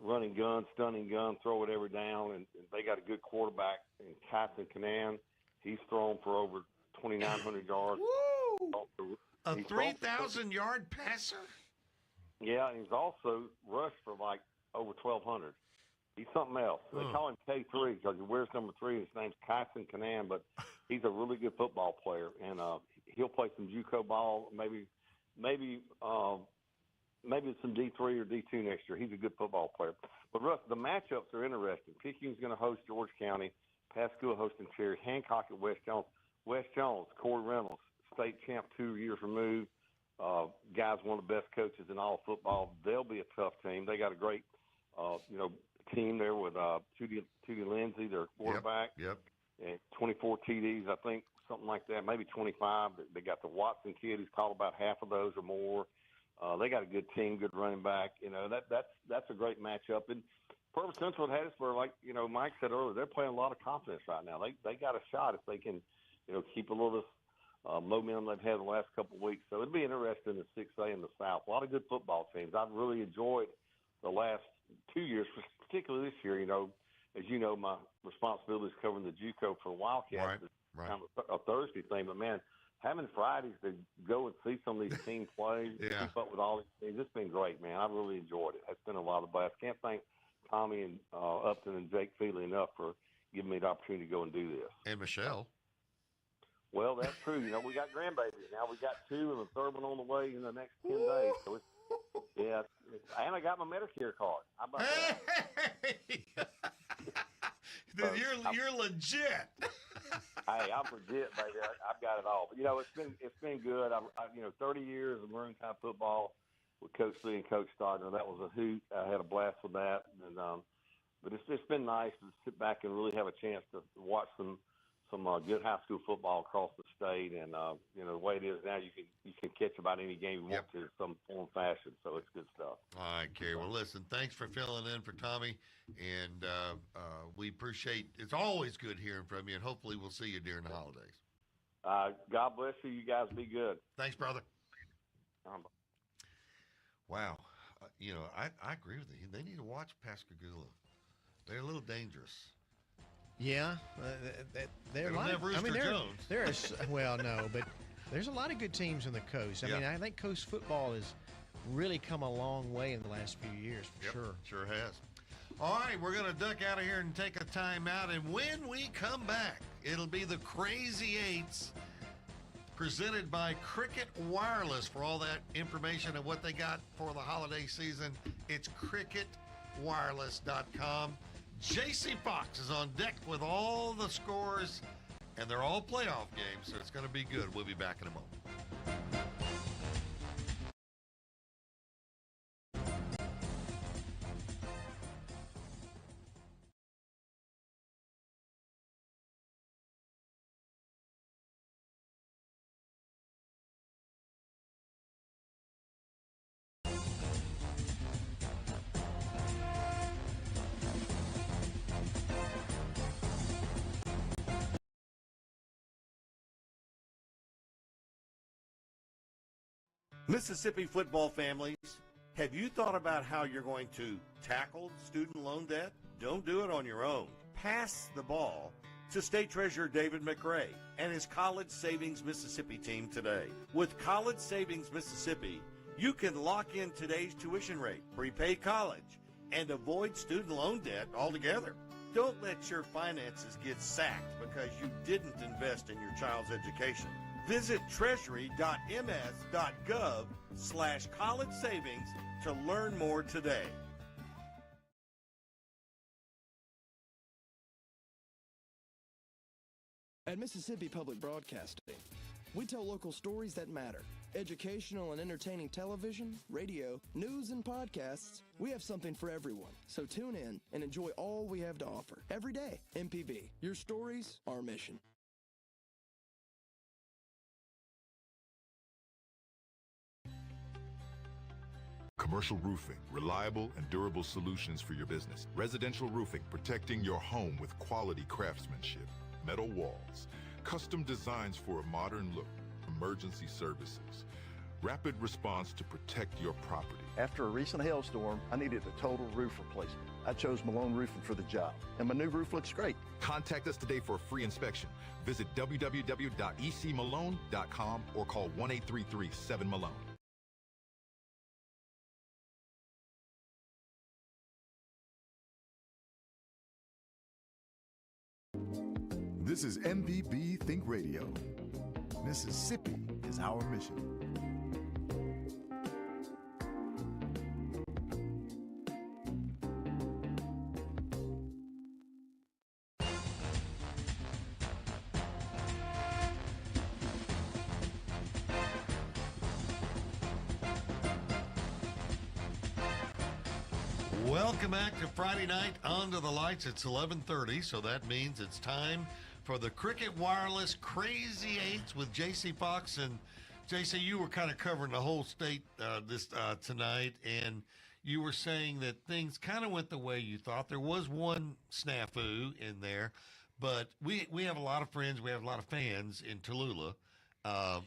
running gun, stunning gun, throw it every down, and they got a good quarterback in Tyson Canan. He's thrown for over 2,900 yards. Woo! A 3,000-yard passer? Yeah, and he's also rushed for like over 1,200. He's something else. They call him K3 because he wears number 3. His name's Tyson Canan, but he's a really good football player, and he'll play some JUCO ball, maybe some D3 or D2 next year. He's a good football player. But, Russ, the matchups are interesting. Picayune's going to host George County. Pascagoula hosting Cherry. Hancock at West Jones. West Jones, Corey Reynolds, state champ 2 years removed. Guy's one of the best coaches in all football. They'll be a tough team. They got a great, team there with Tootie Lindsay, their quarterback. Yep. And 24 TDs, I think, something like that, maybe 25. They got the Watson kid who's caught about half of those or more. They got a good team, good running back. That's a great matchup. And Provo Central and Hattiesburg, like Mike said earlier, they're playing a lot of confidence right now. They got a shot if they can, keep a little momentum they've had the last couple of weeks. So it'd be interesting in the 6A in the South. A lot of good football teams. I've really enjoyed the last 2 years, particularly this year. As you know, my responsibility is covering the JUCO for Wildcats. Right. Kind of a Thursday thing, but man, having Fridays to go and see some of these teams play, keep up with all these things, it's been great, man. I really enjoyed it. It's been a lot of blast. Can't thank Tommy and Upton and Jake Feely enough for giving me the opportunity to go and do this. And Michelle. Well, that's true. We got grandbabies now. We got 2 and the third one on the way in the next 10 days. So and I got my Medicare card. How about that? You're legit. Hey, I'm legit, baby. I've got it all. But it's been good. I 30 years of Maroon Tide football with Coach Lee and Coach Stogner. That was a hoot. I had a blast with that. And but it's just been nice to sit back and really have a chance to watch some good high school football across the state, and the way it is now, you can catch about any game you want to in some form fashion. So it's good stuff. All right, Kerry. Well, listen, thanks for filling in for Tommy, and we appreciate. It's always good hearing from you, and hopefully we'll see you during the holidays. God bless you. You guys be good. Thanks, brother. Wow. I agree with you. They need to watch Pascagoula. They're a little dangerous. Yeah, they're don't have Rooster Jones. No, but there's a lot of good teams on the coast. I mean, I think coast football has really come a long way in the last few years, for sure. Sure has. All right, we're going to duck out of here and take a time out, and when we come back, it'll be the Crazy Eights presented by Cricket Wireless. For all that information and what they got for the holiday season, it's cricketwireless.com. J.C. Fox is on deck with all the scores, and they're all playoff games, so it's going to be good. We'll be back in a moment. Mississippi football families, have you thought about how you're going to tackle student loan debt? Don't do it on your own. Pass the ball to State Treasurer David McRae and his College Savings Mississippi team today. With College Savings Mississippi, you can lock in today's tuition rate, prepay college, and avoid student loan debt altogether. Don't let your finances get sacked because you didn't invest in your child's education. Visit treasury.ms.gov/college savings to learn more today. At Mississippi Public Broadcasting, we tell local stories that matter. Educational and entertaining television, radio, news, and podcasts. We have something for everyone. So tune in and enjoy all we have to offer. Every day, MPB. Your stories, our mission. Commercial roofing, reliable and durable solutions for your business. Residential roofing, protecting your home with quality craftsmanship. Metal walls, custom designs for a modern look. Emergency services, rapid response to protect your property. After a recent hailstorm, I needed a total roof replacement. I chose Malone Roofing for the job, and my new roof looks great. Contact us today for a free inspection. Visit www.ecmalone.com or call 1-833-7Malone. This is MPB Think Radio. Mississippi is our mission. Welcome back to Friday night Under the Lights. It's 11:30, so that means it's time for the Cricket Wireless Crazy Eights with J.C. Fox. And J.C., you were kind of covering the whole state tonight, and you were saying that things kind of went the way you thought. There was one snafu in there, but we have a lot of friends, we have a lot of fans in Tallulah.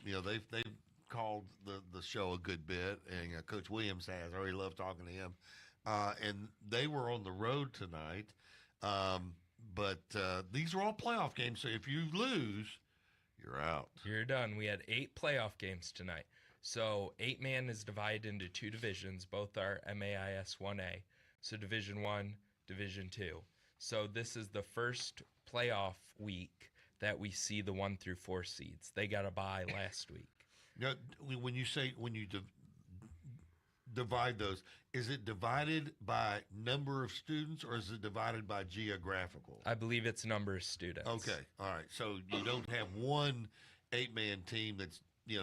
They've called the show a good bit, and Coach Williams has. I already love talking to him. And they were on the road tonight. But these are all playoff games, so if you lose, you're out. You're done. We had 8 playoff games tonight. So 8-man is divided into 2 divisions. Both are MAIS 1A. So Division 1, Division 2. So this is the first playoff week that we see the 1 through 4 seeds. They got a bye last week. Now, when you divide those, is it divided by number of students or is it divided by geographical? I believe it's number of students. Okay, all right. So you don't have one 8-man team that's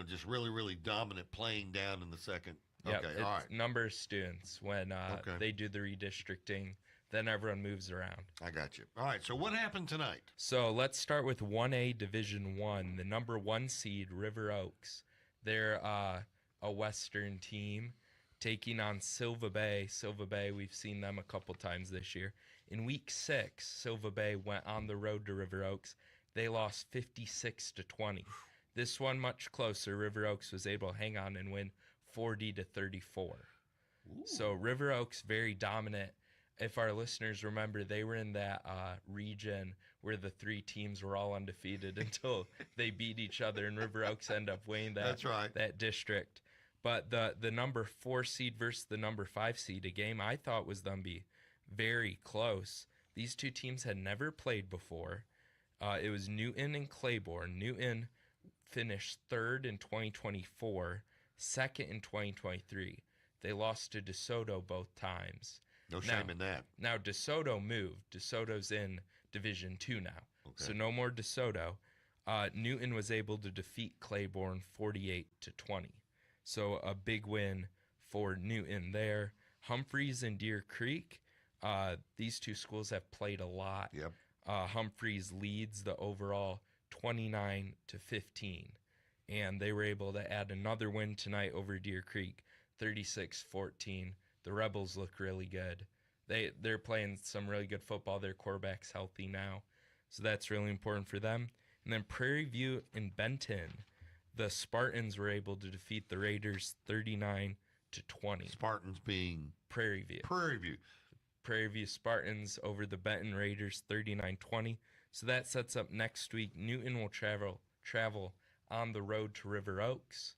just really, really dominant playing down in the second. Yep, Okay, it's all right. Number of students when they do the redistricting Then everyone moves around. I got you. All right, so what happened tonight? So let's start with 1A Division 1. The number 1 seed, River Oaks. They're a Western team taking on Silva Bay. Silva Bay, we've seen them a couple times this year. In week 6, Silva Bay went on the road to River Oaks. They lost 56-20. This one much closer. River Oaks was able to hang on and win 40-34. So River Oaks very dominant. If our listeners remember, they were in that region where the 3 teams were all undefeated until they beat each other, and River Oaks ended up winning that district. But the number 4 seed versus the number 5 seed, a game I thought was going to be very close. These 2 teams had never played before. It was Newton and Claiborne. Newton finished 3rd in 2024, 2nd in 2023. They lost to DeSoto both times. No shame in that. Now, DeSoto moved. DeSoto's in Division 2 now. So no more DeSoto. Newton was able to defeat Claiborne 48-20. So a big win for Newton there. Humphreys and Deer Creek, these 2 schools have played a lot. Yep. Humphreys leads the overall 29-15. And they were able to add another win tonight over Deer Creek, 36-14. The Rebels look really good. They're playing some really good football. Their quarterback's healthy now. So that's really important for them. And then Prairie View and Benton, the Spartans were able to defeat the Raiders 39-20. Spartans being? Prairie View. Prairie View. Prairie View Spartans over the Benton Raiders 39-20. So that sets up next week. Newton will travel on the road to River Oaks,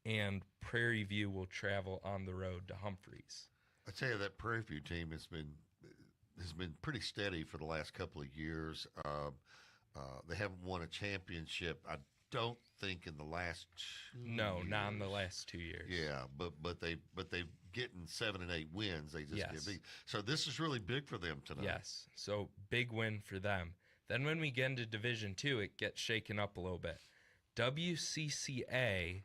and Prairie View will travel on the road to Humphreys. I tell you, that Prairie View team has been pretty steady for the last couple of years. They haven't won a championship, I don't think, in the last 2 No, years. not in the last 2 years. Yeah, but they getting 7 and 8 wins. They just get beat. So this is really big for them tonight. Yes, so big win for them. Then when we get into Division 2, it gets shaken up a little bit. WCCA,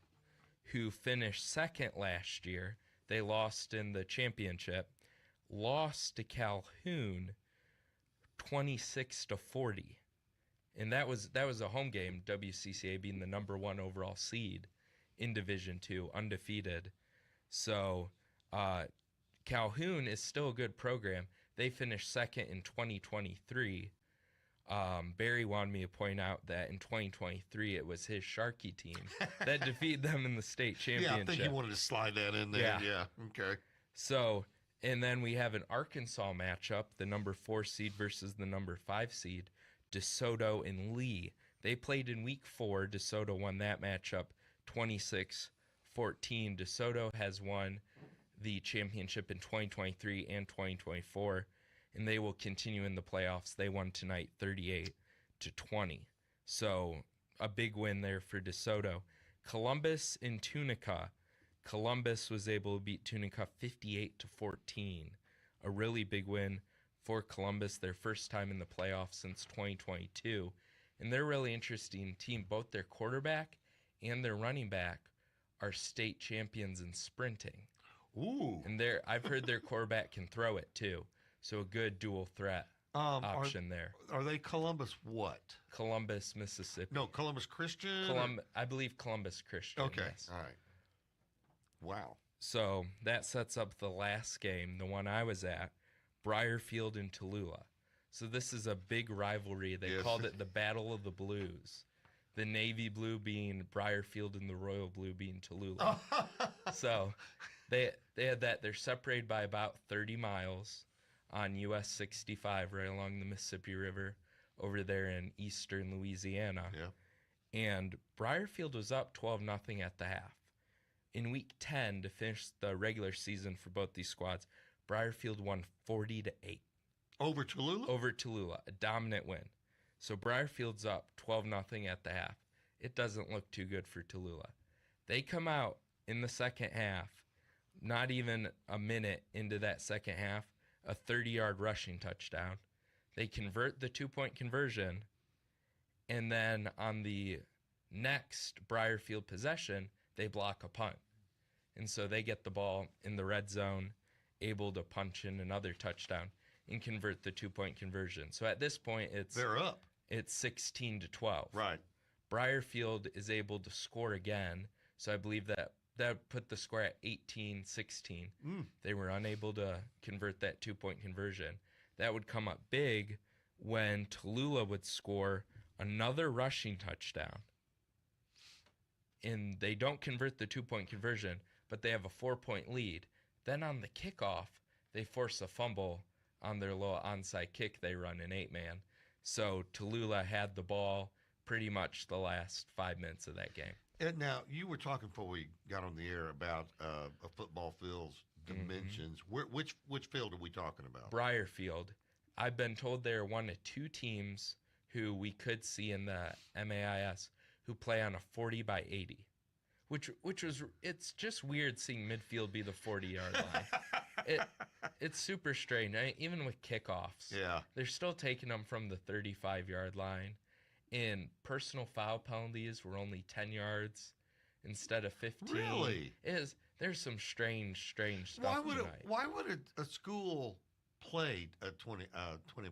who finished 2nd last year, they lost in the championship, lost to Calhoun 26-40. And that was a home game, WCCA being the number 1 overall seed in Division 2, undefeated. So Calhoun is still a good program. They finished 2nd in 2023. Barry wanted me to point out that in 2023 it was his Sharky team that defeated them in the state championship. Yeah, I think he wanted to slide that in there. Yeah. Okay. So, and then we have an Arkansas matchup, the number 4 seed versus the number 5 seed, DeSoto and Lee. They played in week 4. DeSoto won that matchup 26-14. DeSoto has won the championship in 2023 and 2024. And they will continue in the playoffs. They won tonight 38-20. So a big win there for DeSoto. Columbus and Tunica. Columbus was able to beat Tunica 58-14. A really big win for Columbus, their first time in the playoffs since 2022. And they're a really interesting team. Both their quarterback and their running back are state champions in sprinting. Ooh. And I've heard their quarterback can throw it too. So a good dual threat option there. Are they Columbus what? Columbus, Mississippi. No, Columbus Christian? I believe Columbus Christian. Okay, yes. all right. Wow. So that sets up the last game, the one I was at, Briarfield and Tallulah. So this is a big rivalry. They called it the Battle of the Blues. The Navy Blue being Briarfield and the Royal Blue being Tallulah. So they had that. They're separated by about 30 miles. On US 65 right along the Mississippi River over there in eastern Louisiana. Yeah. And Briarfield was up 12-0 at the half. In week 10 to finish the regular season for both these squads, Briarfield won 40-8. Over Tallulah? Over Tallulah, a dominant win. So Briarfield's up 12-0 at the half. It doesn't look too good for Tallulah. They come out in the second half, not even a minute into that second half, a 30-yard rushing touchdown. They convert the 2-point conversion, and then on the next Briarfield possession, they block a punt. And so they get the ball in the red zone, able to punch in another touchdown. and convert the 2-point conversion. So at this point, they're up. It's 16-12. Right. Briarfield is able to score again. So I believe that put the score at 18-16. They were unable to convert that 2-point conversion. That would come up big when Tallulah would score another rushing touchdown. And they don't convert the 2-point conversion, but they have a 4-point lead. Then on the kickoff, they force a fumble on their little onside kick they run in 8-man. So Tallulah had the ball pretty much the last 5 minutes of that game. And now, you were talking before we got on the air about a football field's dimensions. Which field are we talking about? Briarfield. I've been told they're one of 2 teams who we could see in the MAIS who play on a 40-by-80, which was, it's just weird seeing midfield be the 40-yard line. It's super strange. Even with kickoffs, they're still taking them from the 35-yard line. And personal foul penalties were only 10 yards instead of 15. Really? There's some strange stuff tonight. Why would a school play a 20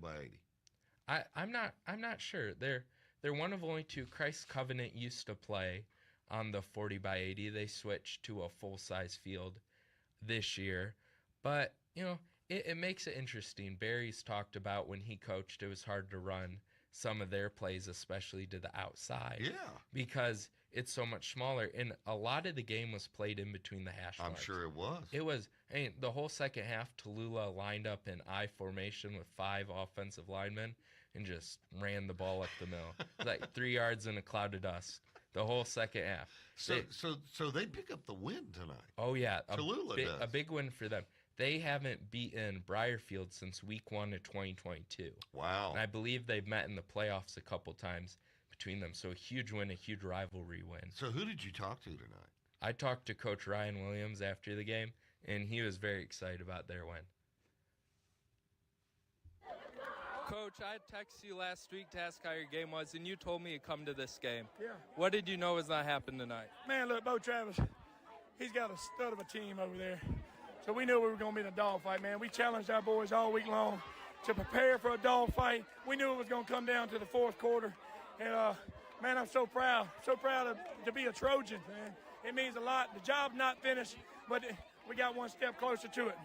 by 80? I'm not sure. They're one of only 2. Christ Covenant used to play on the 40-by-80. They switched to a full-size field this year. But, it makes it interesting. Barry's talked about when he coached, it was hard to run some of their plays, especially to the outside. Yeah. Because it's so much smaller. And a lot of the game was played in between the hash marks. I'm sure it was. It was. The whole second half, Tallulah lined up in I formation with 5 offensive linemen and just ran the ball up the middle. It was like 3 yards in a cloud of dust the whole second half. So they pick up the win tonight. Oh, yeah. Tallulah does. A big win for them. They haven't beaten Briarfield since week 1 of 2022. Wow. And I believe they've met in the playoffs a couple times between them. So a huge win, a huge rivalry win. So who did you talk to tonight? I talked to Coach Ryan Williams after the game, and he was very excited about their win. Coach, I texted you last week to ask how your game was, and you told me to come to this game. Yeah. What did you know was not happening tonight? Man, look, Bo Travis, he's got a stud of a team over there. So we knew we were going to be in a dogfight, man. We challenged our boys all week long to prepare for a dogfight. We knew it was going to come down to the fourth quarter. And, man, I'm so proud to be a Trojan, man. It means a lot. The job's not finished, but we got one step closer to it.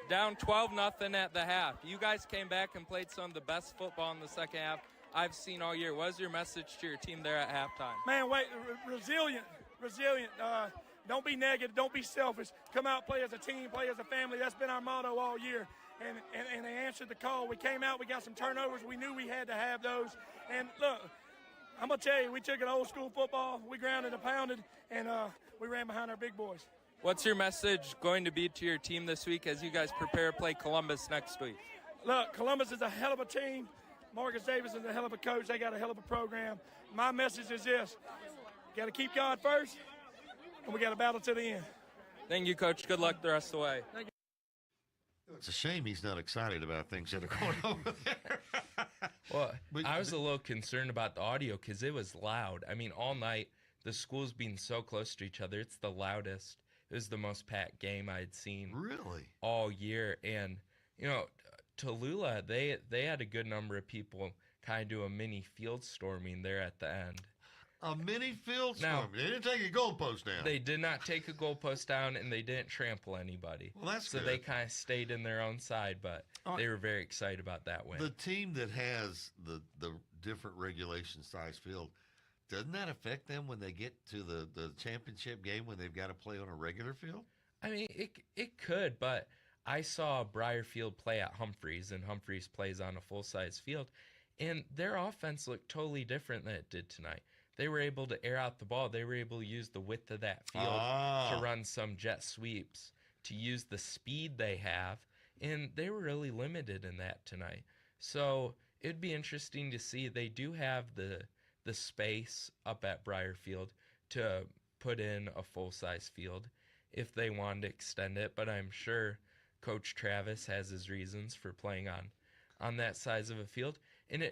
Down 12-0 at the half. You guys came back and played some of the best football in the second half I've seen all year. What was your message to your team there at halftime? Man, wait, resilient. Don't be negative. Don't be selfish. Come out, play as a team, play as a family. That's been our motto all year. And they answered the call. We came out. We got some turnovers. We knew we had to have those. And, look, I'm going to tell you, we took an old-school football. We grounded and pounded, and we ran behind our big boys. What's your message going to be to your team this week as you guys prepare to play Columbus next week? Look, Columbus is a hell of a team. Marcus Davis is a hell of a coach. They got a hell of a program. My message is this. Got to keep God first. And we got to battle to the end. Thank you, Coach. Good luck the rest of the way. Thank you. It's a shame he's not excited about things that are going on over there. Well, I was a little concerned about the audio because it was loud. I mean, all night, the schools being so close to each other, it's the loudest. It was the most packed game I'd seen all year. And, Tallulah, they had a good number of people kind of do a mini field storming there at the end. A mini field storm. They didn't take a goalpost down. They did not take a goalpost down, and they didn't trample anybody. Well, that's so good. they kind of stayed in their own side, but they were very excited about that win. The team that has the different regulation size field, doesn't that affect them when they get to the championship game when they've got to play on a regular field? I mean, it could, but I saw Briarfield play at Humphreys, and Humphreys plays on a full-size field, and their offense looked totally different than it did tonight. They were able to air out the ball. They were able to use the width of that field to run some jet sweeps, to use the speed they have, and they were really limited in that tonight. So it'd be interesting to see. They do have the space up at Briarfield to put in a full-size field if they wanted to extend it, but I'm sure Coach Travis has his reasons for playing on that size of a field, and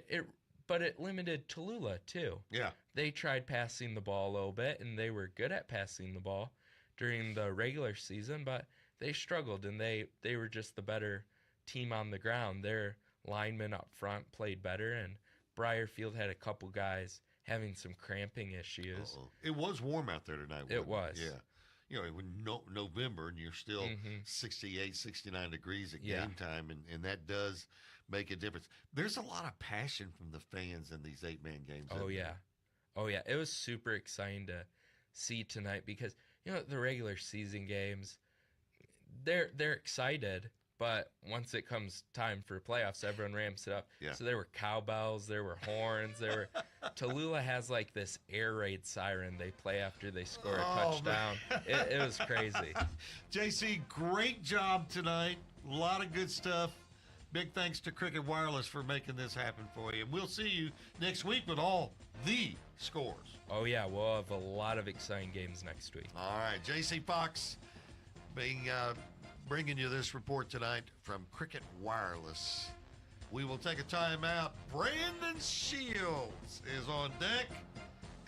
but it limited Tallulah too. Yeah. They tried passing the ball a little bit, and they were good at passing the ball during the regular season, but they struggled, and they were just the better team on the ground. Their linemen up front played better, and Briarfield had a couple guys having some cramping issues. It was warm out there tonight. It was. Yeah. You know, when November and you're still 68, 69 degrees at game time, and that does make a difference. There's a lot of passion from the fans in these 8-man games. Oh, yeah. Oh, yeah. It was super exciting to see tonight because, you know, the regular season games, they're excited, but once it comes time for playoffs, everyone ramps it up. Yeah. So there were cowbells, there were horns, there were Tallulah has like this air raid siren they play after they score a touchdown. It was crazy. JC, great job tonight. A lot of good stuff. Big thanks to Cricket Wireless for making this happen for you. And we'll see you next week with all the scores. Oh, yeah. We'll have a lot of exciting games next week. All right. JC Fox bringing you this report tonight from Cricket Wireless. We will take a timeout. Brandon Shields is on deck,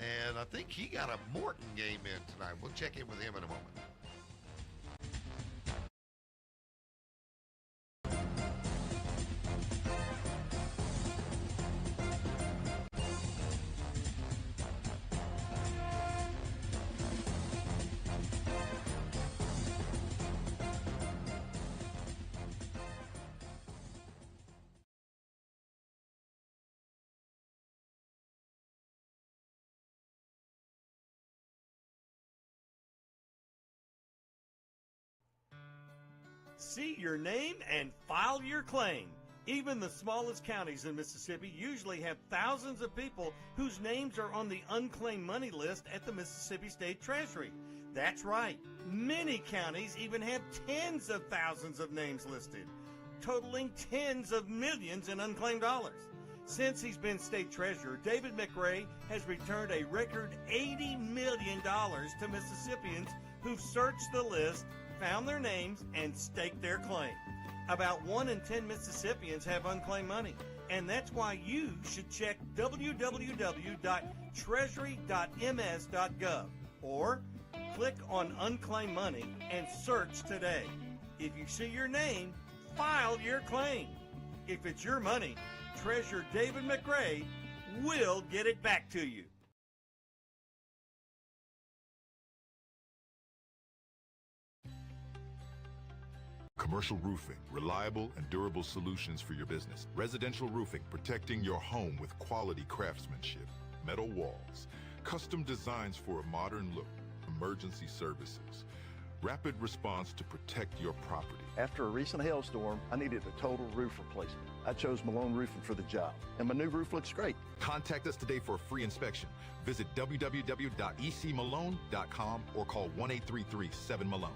and I think he got a Morton game in tonight. We'll check in with him in a moment. See your name and file your claim. Even the smallest counties in Mississippi usually have thousands of people whose names are on the unclaimed money list at the Mississippi State Treasury. That's right. Many counties even have tens of thousands of names listed, totaling tens of millions in unclaimed dollars. Since he's been state treasurer, David McRae has returned a record $80 million to Mississippians who've searched the list, found their names, and staked their claim. About 1 in 10 Mississippians have unclaimed money, and that's why you should check www.treasury.ms.gov or click on Unclaimed Money and search today. If you see your name, file your claim. If it's your money, Treasurer David McRae will get it back to you. Commercial roofing, reliable and durable solutions for your business. Residential roofing, protecting your home with quality craftsmanship. Metal walls, custom designs for a modern look. Emergency services, rapid response to protect your property. After a recent hailstorm, I needed a total roof replacement. I chose Malone Roofing for the job, and my new roof looks great. Contact us today for a free inspection. Visit www.ecmalone.com or call 1-833-7-MALONE.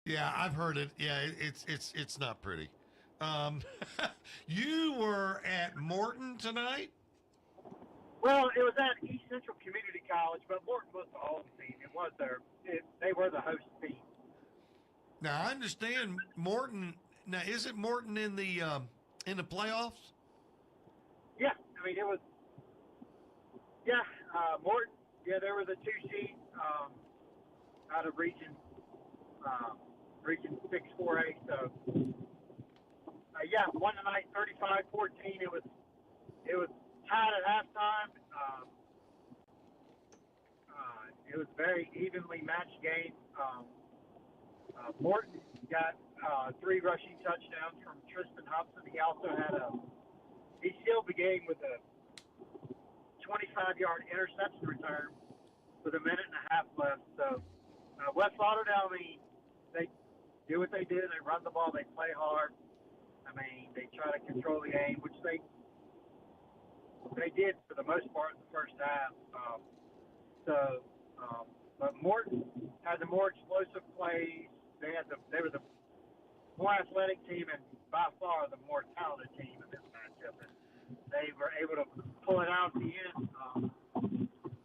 Yeah, I've heard it. Yeah, it's not pretty. You were at Morton tonight? Well, it was at East Central Community College, but Morton was the home team. They were the host team. Now I understand Morton. Now isn't Morton in the playoffs? Yeah, I mean it was. Yeah, Morton. Yeah, there was a 2 seed out of Region 6 4A. So yeah, won tonight 35-14. It was tied at halftime. It was a very evenly matched game. Morton got 3 rushing touchdowns from Tristan Hobson. He also he sealed the game with a 25-yard interception return with a minute and a half left. So West Lauderdale, they do what they do. They run the ball. They play hard. They try to control the game, which they did for the most part in the first half. But Morton had the more explosive plays. They were the more athletic team and by far the more talented team in this matchup. And they were able to pull it out at the end.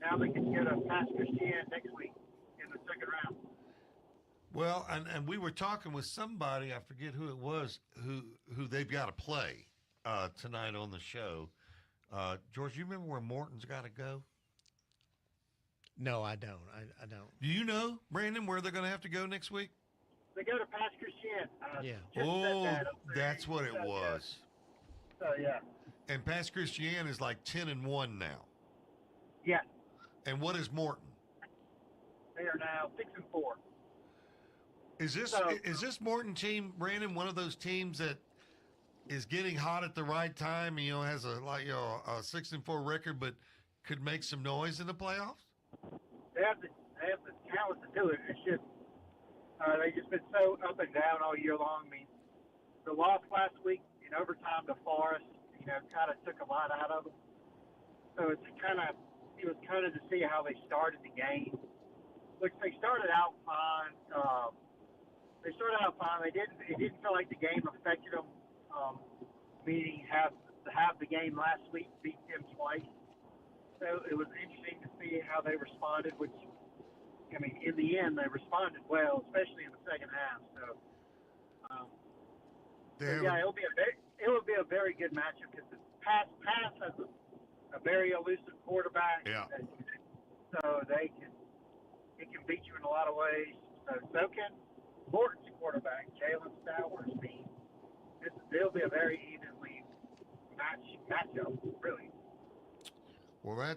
Now they can get a pass Christian next week in the second round. Well, and we were talking with somebody, I forget who it was, who they've got to play tonight on the show. George, you remember where Morton's got to go? No, I don't. I don't. Do you know, Brandon, where they're going to have to go next week? They go to Pass Christian. Yeah. That's what it was. So, yeah. And Pass Christian is like 10-1 now. Yeah. And what is Morton? They are now 6-4. Is this Morton team, Brandon, one of those teams that is getting hot at the right time? Has a 6-4 record, but could make some noise in the playoffs. They have the talent to do it. It's just they've just been so up and down all year long. The loss last week in overtime to Forest, kind of took a lot out of them. So it was kind of to see how they started the game, which they started out fine. It didn't feel like the game affected them. Meaning have the game last week beat them twice. So it was interesting to see how they responded. Which, in the end, they responded well, especially in the second half. So, it will be a very good matchup because the Pass has a very elusive quarterback. Yeah. So it can beat you in a lot of ways. So can Morton's quarterback, Jalen Stowers. It'll be a very evenly matchup, really. Well,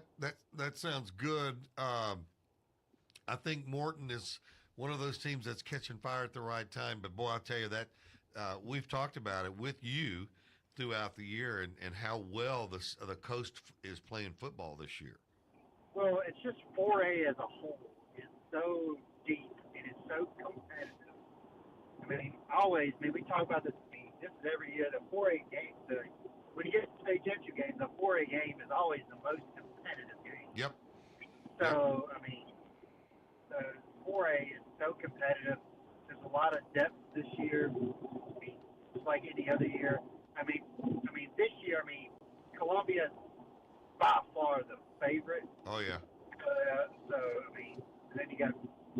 that sounds good. I think Morton is one of those teams that's catching fire at the right time. But, boy, I'll tell you that we've talked about it with you throughout the year and how well the Coast is playing football this year. Well, it's just 4A as a whole. It's so deep and it's so competitive. We talk about this is every year. The 4A game, when you get to state entry game, the 4A game is always the most competitive game. Yep. So, the 4A is so competitive. There's a lot of depth this year, just like any other year. This year, Columbia is by far the favorite. Oh, yeah. And then you got,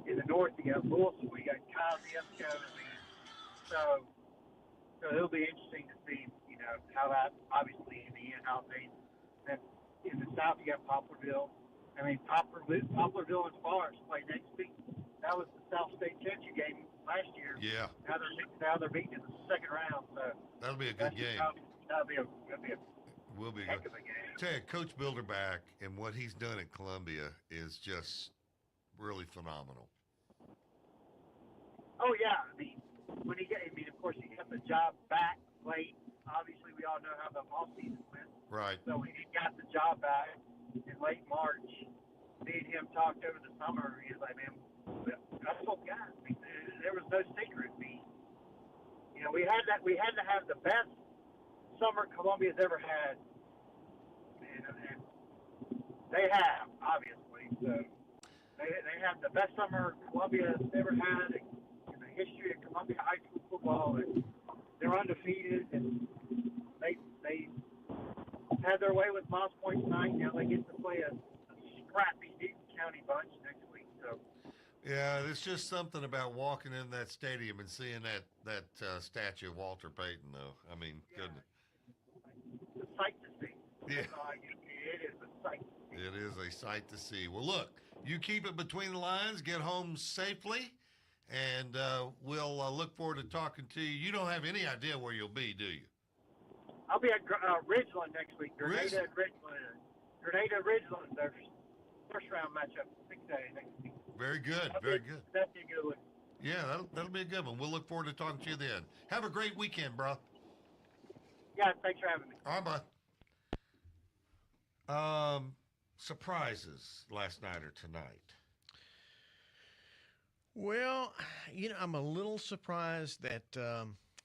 in the north, you got Louisville, you got Kosciuszko. So it'll be interesting to see, how that, obviously, in the end, how things. Then in the south, you got Poplarville. Poplarville and Forest play next week. That was the South State Championship game last year. Yeah. Now they're beating in the second round. So that'll be a good game. That'll be a will be heck good. of a game. Tell you, Coach Bilderback and what he's done at Columbia is just really phenomenal. Oh yeah, of course, he got the job back late. Obviously, we all know how the off season went. Right. So when he got the job back in late March, me and him talked over the summer. He was like, "Man, that's what guys. There was no secret. We had to have the best summer Columbia's ever had, and they have, obviously. So they have the best summer Columbia's ever had in the history of Columbia high school football. And they're undefeated, and they had their way with Moss Point tonight. Now they get to play a scrappy Newton County bunch next week. So. Yeah, there's just something about walking in that stadium and seeing that statue of Walter Payton, though. Goodness. It's a sight to see. Yeah. It is a sight. It is a sight to see. Well, look, you keep it between the lines, get home safely, and we'll look forward to talking to you. You don't have any idea where you'll be, do you? I'll be at Ridgeland next week. Grenada at Ridgeland. Grenada Ridgeland, their first round matchup, 6A next week. Very good. Very good. That'd be a good one. Yeah, that'll be a good one. We'll look forward to talking to you then. Have a great weekend, bro. Yeah, thanks for having me. All right, bye. Surprises last night or tonight? Well, I'm a little surprised that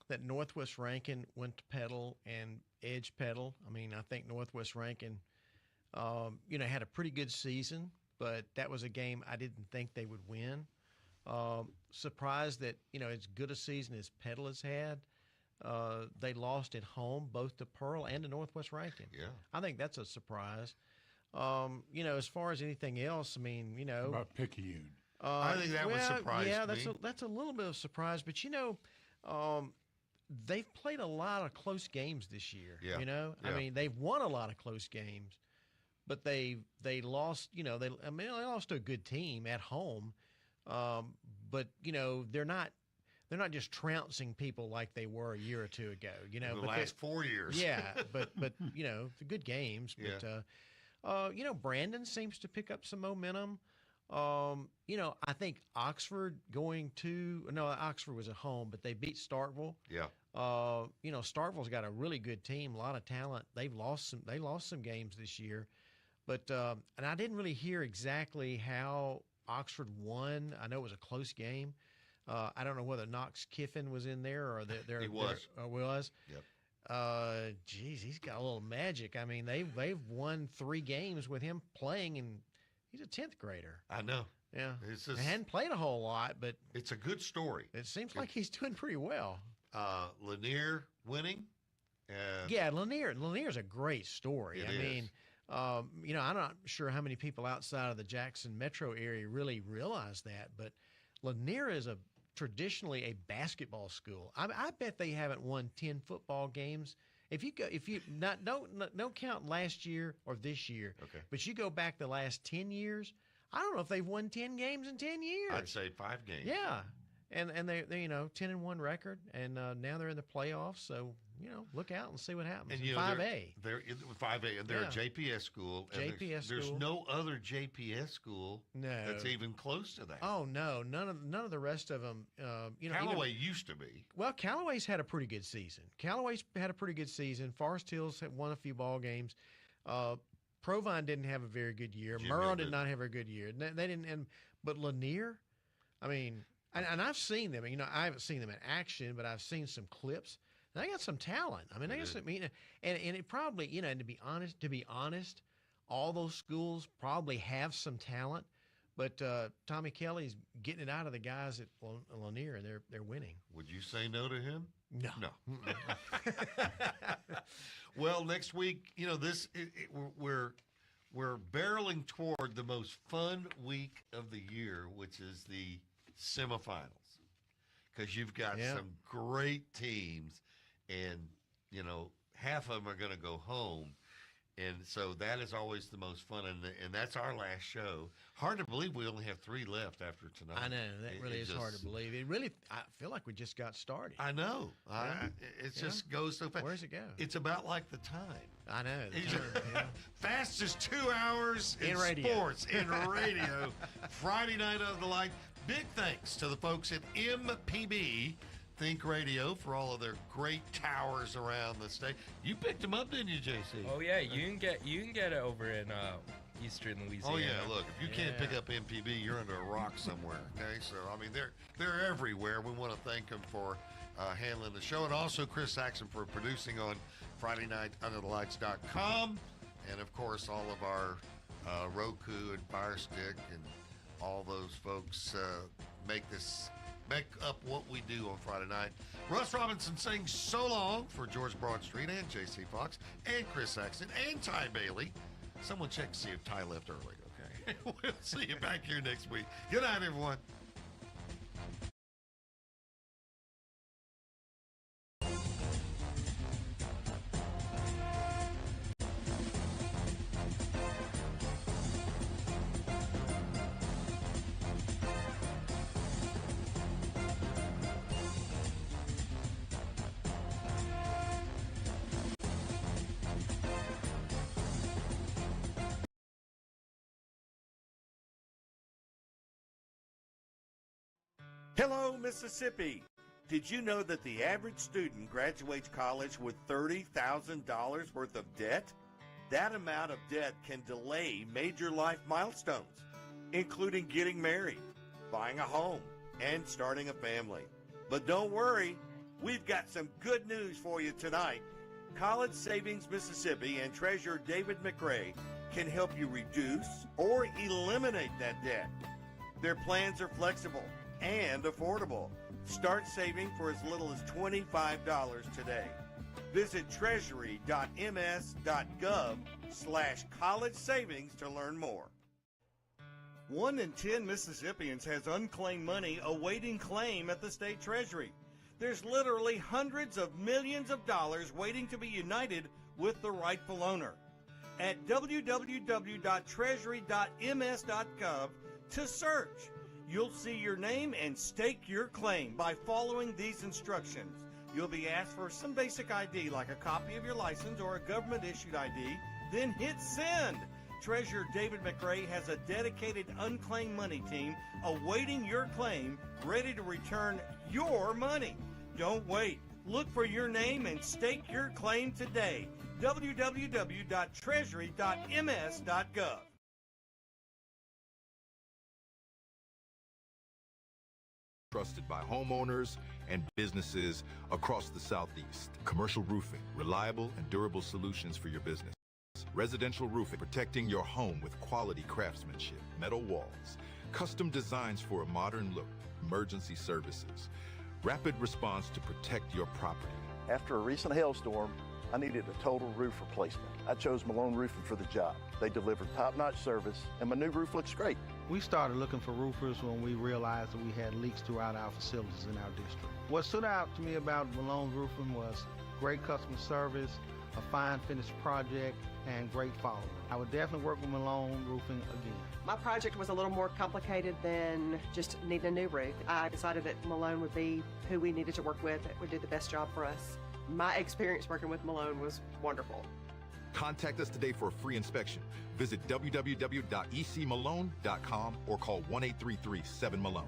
that Northwest Rankin went to pedal and edge pedal. I mean, I think Northwest Rankin, had a pretty good season, but that was a game I didn't think they would win. Surprised that as good a season as Pedal has had, they lost at home both to Pearl and to Northwest Rankin. Yeah, I think that's a surprise. As far as anything else, I mean, How about Picayune? I think that would surprise yeah, me. that's a little bit of a surprise, but they've played a lot of close games this year. Yeah. I mean, they've won a lot of close games, but they lost. They lost to a good team at home, but they're not just trouncing people like they were a year or two ago. The but last 4 years. Yeah, but the good games. Yeah. But Brandon seems to pick up some momentum. I think Oxford Oxford was at home, but they beat Starkville. Yeah. Starkville's got a really good team, a lot of talent. They lost some games this year, but and I didn't really hear exactly how Oxford won. I know it was a close game. I don't know whether Knox Kiffin was in there or He was. Was. Yep. Geez, he's got a little magic. I mean, they've won 3 games with him playing, and he's a 10th grader. I know. Yeah. It's just, He hadn't played a whole lot, but it's a good story. it seems like he's doing pretty well. Lanier winning. Yeah, Lanier's a great story. It I is. mean, I'm not sure how many people outside of the Jackson metro area really realize that, but Lanier is traditionally a basketball school. I bet they haven't won 10 football games. If you don't count last year or this year, Okay. but you go back the last 10 years, I don't know if they've won 10 games in 10 years. I'd say 5 games. Yeah. And they 10-1 record, and now they're in the playoffs. So look out and see what happens. And 5A. They're in 5A, and they're Yeah. a JPS school. And JPS there's school. no other JPS school that's even close to that. Oh no, none of the rest of them. Callaway used to be. Well, Callaway's had a pretty good season. Forest Hills had won a few ball games. Provine didn't have a very good year. Jim Merle Hill did did. not have a good year. They didn't. But Lanier, I mean, and I've seen them. I haven't seen them in action, but I've seen some clips. They got some talent. I mean, they got some. And it probably, and to be honest, all those schools probably have some talent. But Tommy Kelly's getting it out of the guys at Lanier, and they're winning. Would you say no to him? No. No. Well, next week, we're barreling toward the most fun week of the year, which is the semifinals, because you've got some great teams, and half of them are going to go home. And so that is always the most fun, and that's our last show. Hard to believe we only have 3 left after tonight. I know that really is hard to believe. I feel like we just got started. I know. It just goes so fast. Where's it go? It's about like the time. I know. Fastest 2 hours in radio. sports in radio. Friday night under the light. Big thanks to the folks at MPB Think Radio for all of their great towers around the state. You picked them up, didn't you, JC? Oh yeah, you can get it over in eastern Louisiana. Oh yeah, look, if you can't pick up MPB, you're under a rock somewhere. Okay, so I mean they're everywhere. We want to thank them for handling the show, and also Chris Saxon for producing on Friday Night UnderTheLights.com, and of course all of our Roku and Fire Stick and all those folks make up what we do on Friday night. Russ Robinson saying so long for George Broadstreet and J.C. Fox and Chris Saxon and Ty Bailey. Someone check to see if Ty left early, okay? We'll see you back here next week. Good night, everyone. Hello, Mississippi. Did you know that the average student graduates college with $30,000 worth of debt? That amount of debt can delay major life milestones, including getting married, buying a home, and starting a family. But don't worry, we've got some good news for you tonight. College Savings Mississippi and Treasurer David McRae can help you reduce or eliminate that debt. Their plans are flexible and affordable. Start saving for as little as $25 today. Visit treasury.ms.gov/college savings to learn more. 1 in 10 Mississippians has unclaimed money awaiting claim at the state treasury. There's literally hundreds of millions of dollars waiting to be united with the rightful owner. At www.treasury.ms.gov to search. You'll see your name and stake your claim by following these instructions. You'll be asked for some basic ID like a copy of your license or a government-issued ID, then hit send. Treasurer David McRae has a dedicated unclaimed money team awaiting your claim, ready to return your money. Don't wait. Look for your name and stake your claim today. www.treasury.ms.gov. Trusted by homeowners and businesses across the Southeast. Commercial roofing, reliable and durable solutions for your business. Residential roofing, protecting your home with quality craftsmanship, metal walls, custom designs for a modern look, emergency services, rapid response to protect your property. After a recent hailstorm, I needed a total roof replacement. I chose Malone Roofing for the job. They delivered top-notch service, and my new roof looks great. We started looking for roofers when we realized that we had leaks throughout our facilities in our district. What stood out to me about Malone Roofing was great customer service, a fine finished project, and great follow-up. I would definitely work with Malone Roofing again. My project was a little more complicated than just needing a new roof. I decided that Malone would be who we needed to work with, that would do the best job for us. My experience working with Malone was wonderful. Contact us today for a free inspection. Visit www.ecmalone.com or call 1-833-7-MALONE.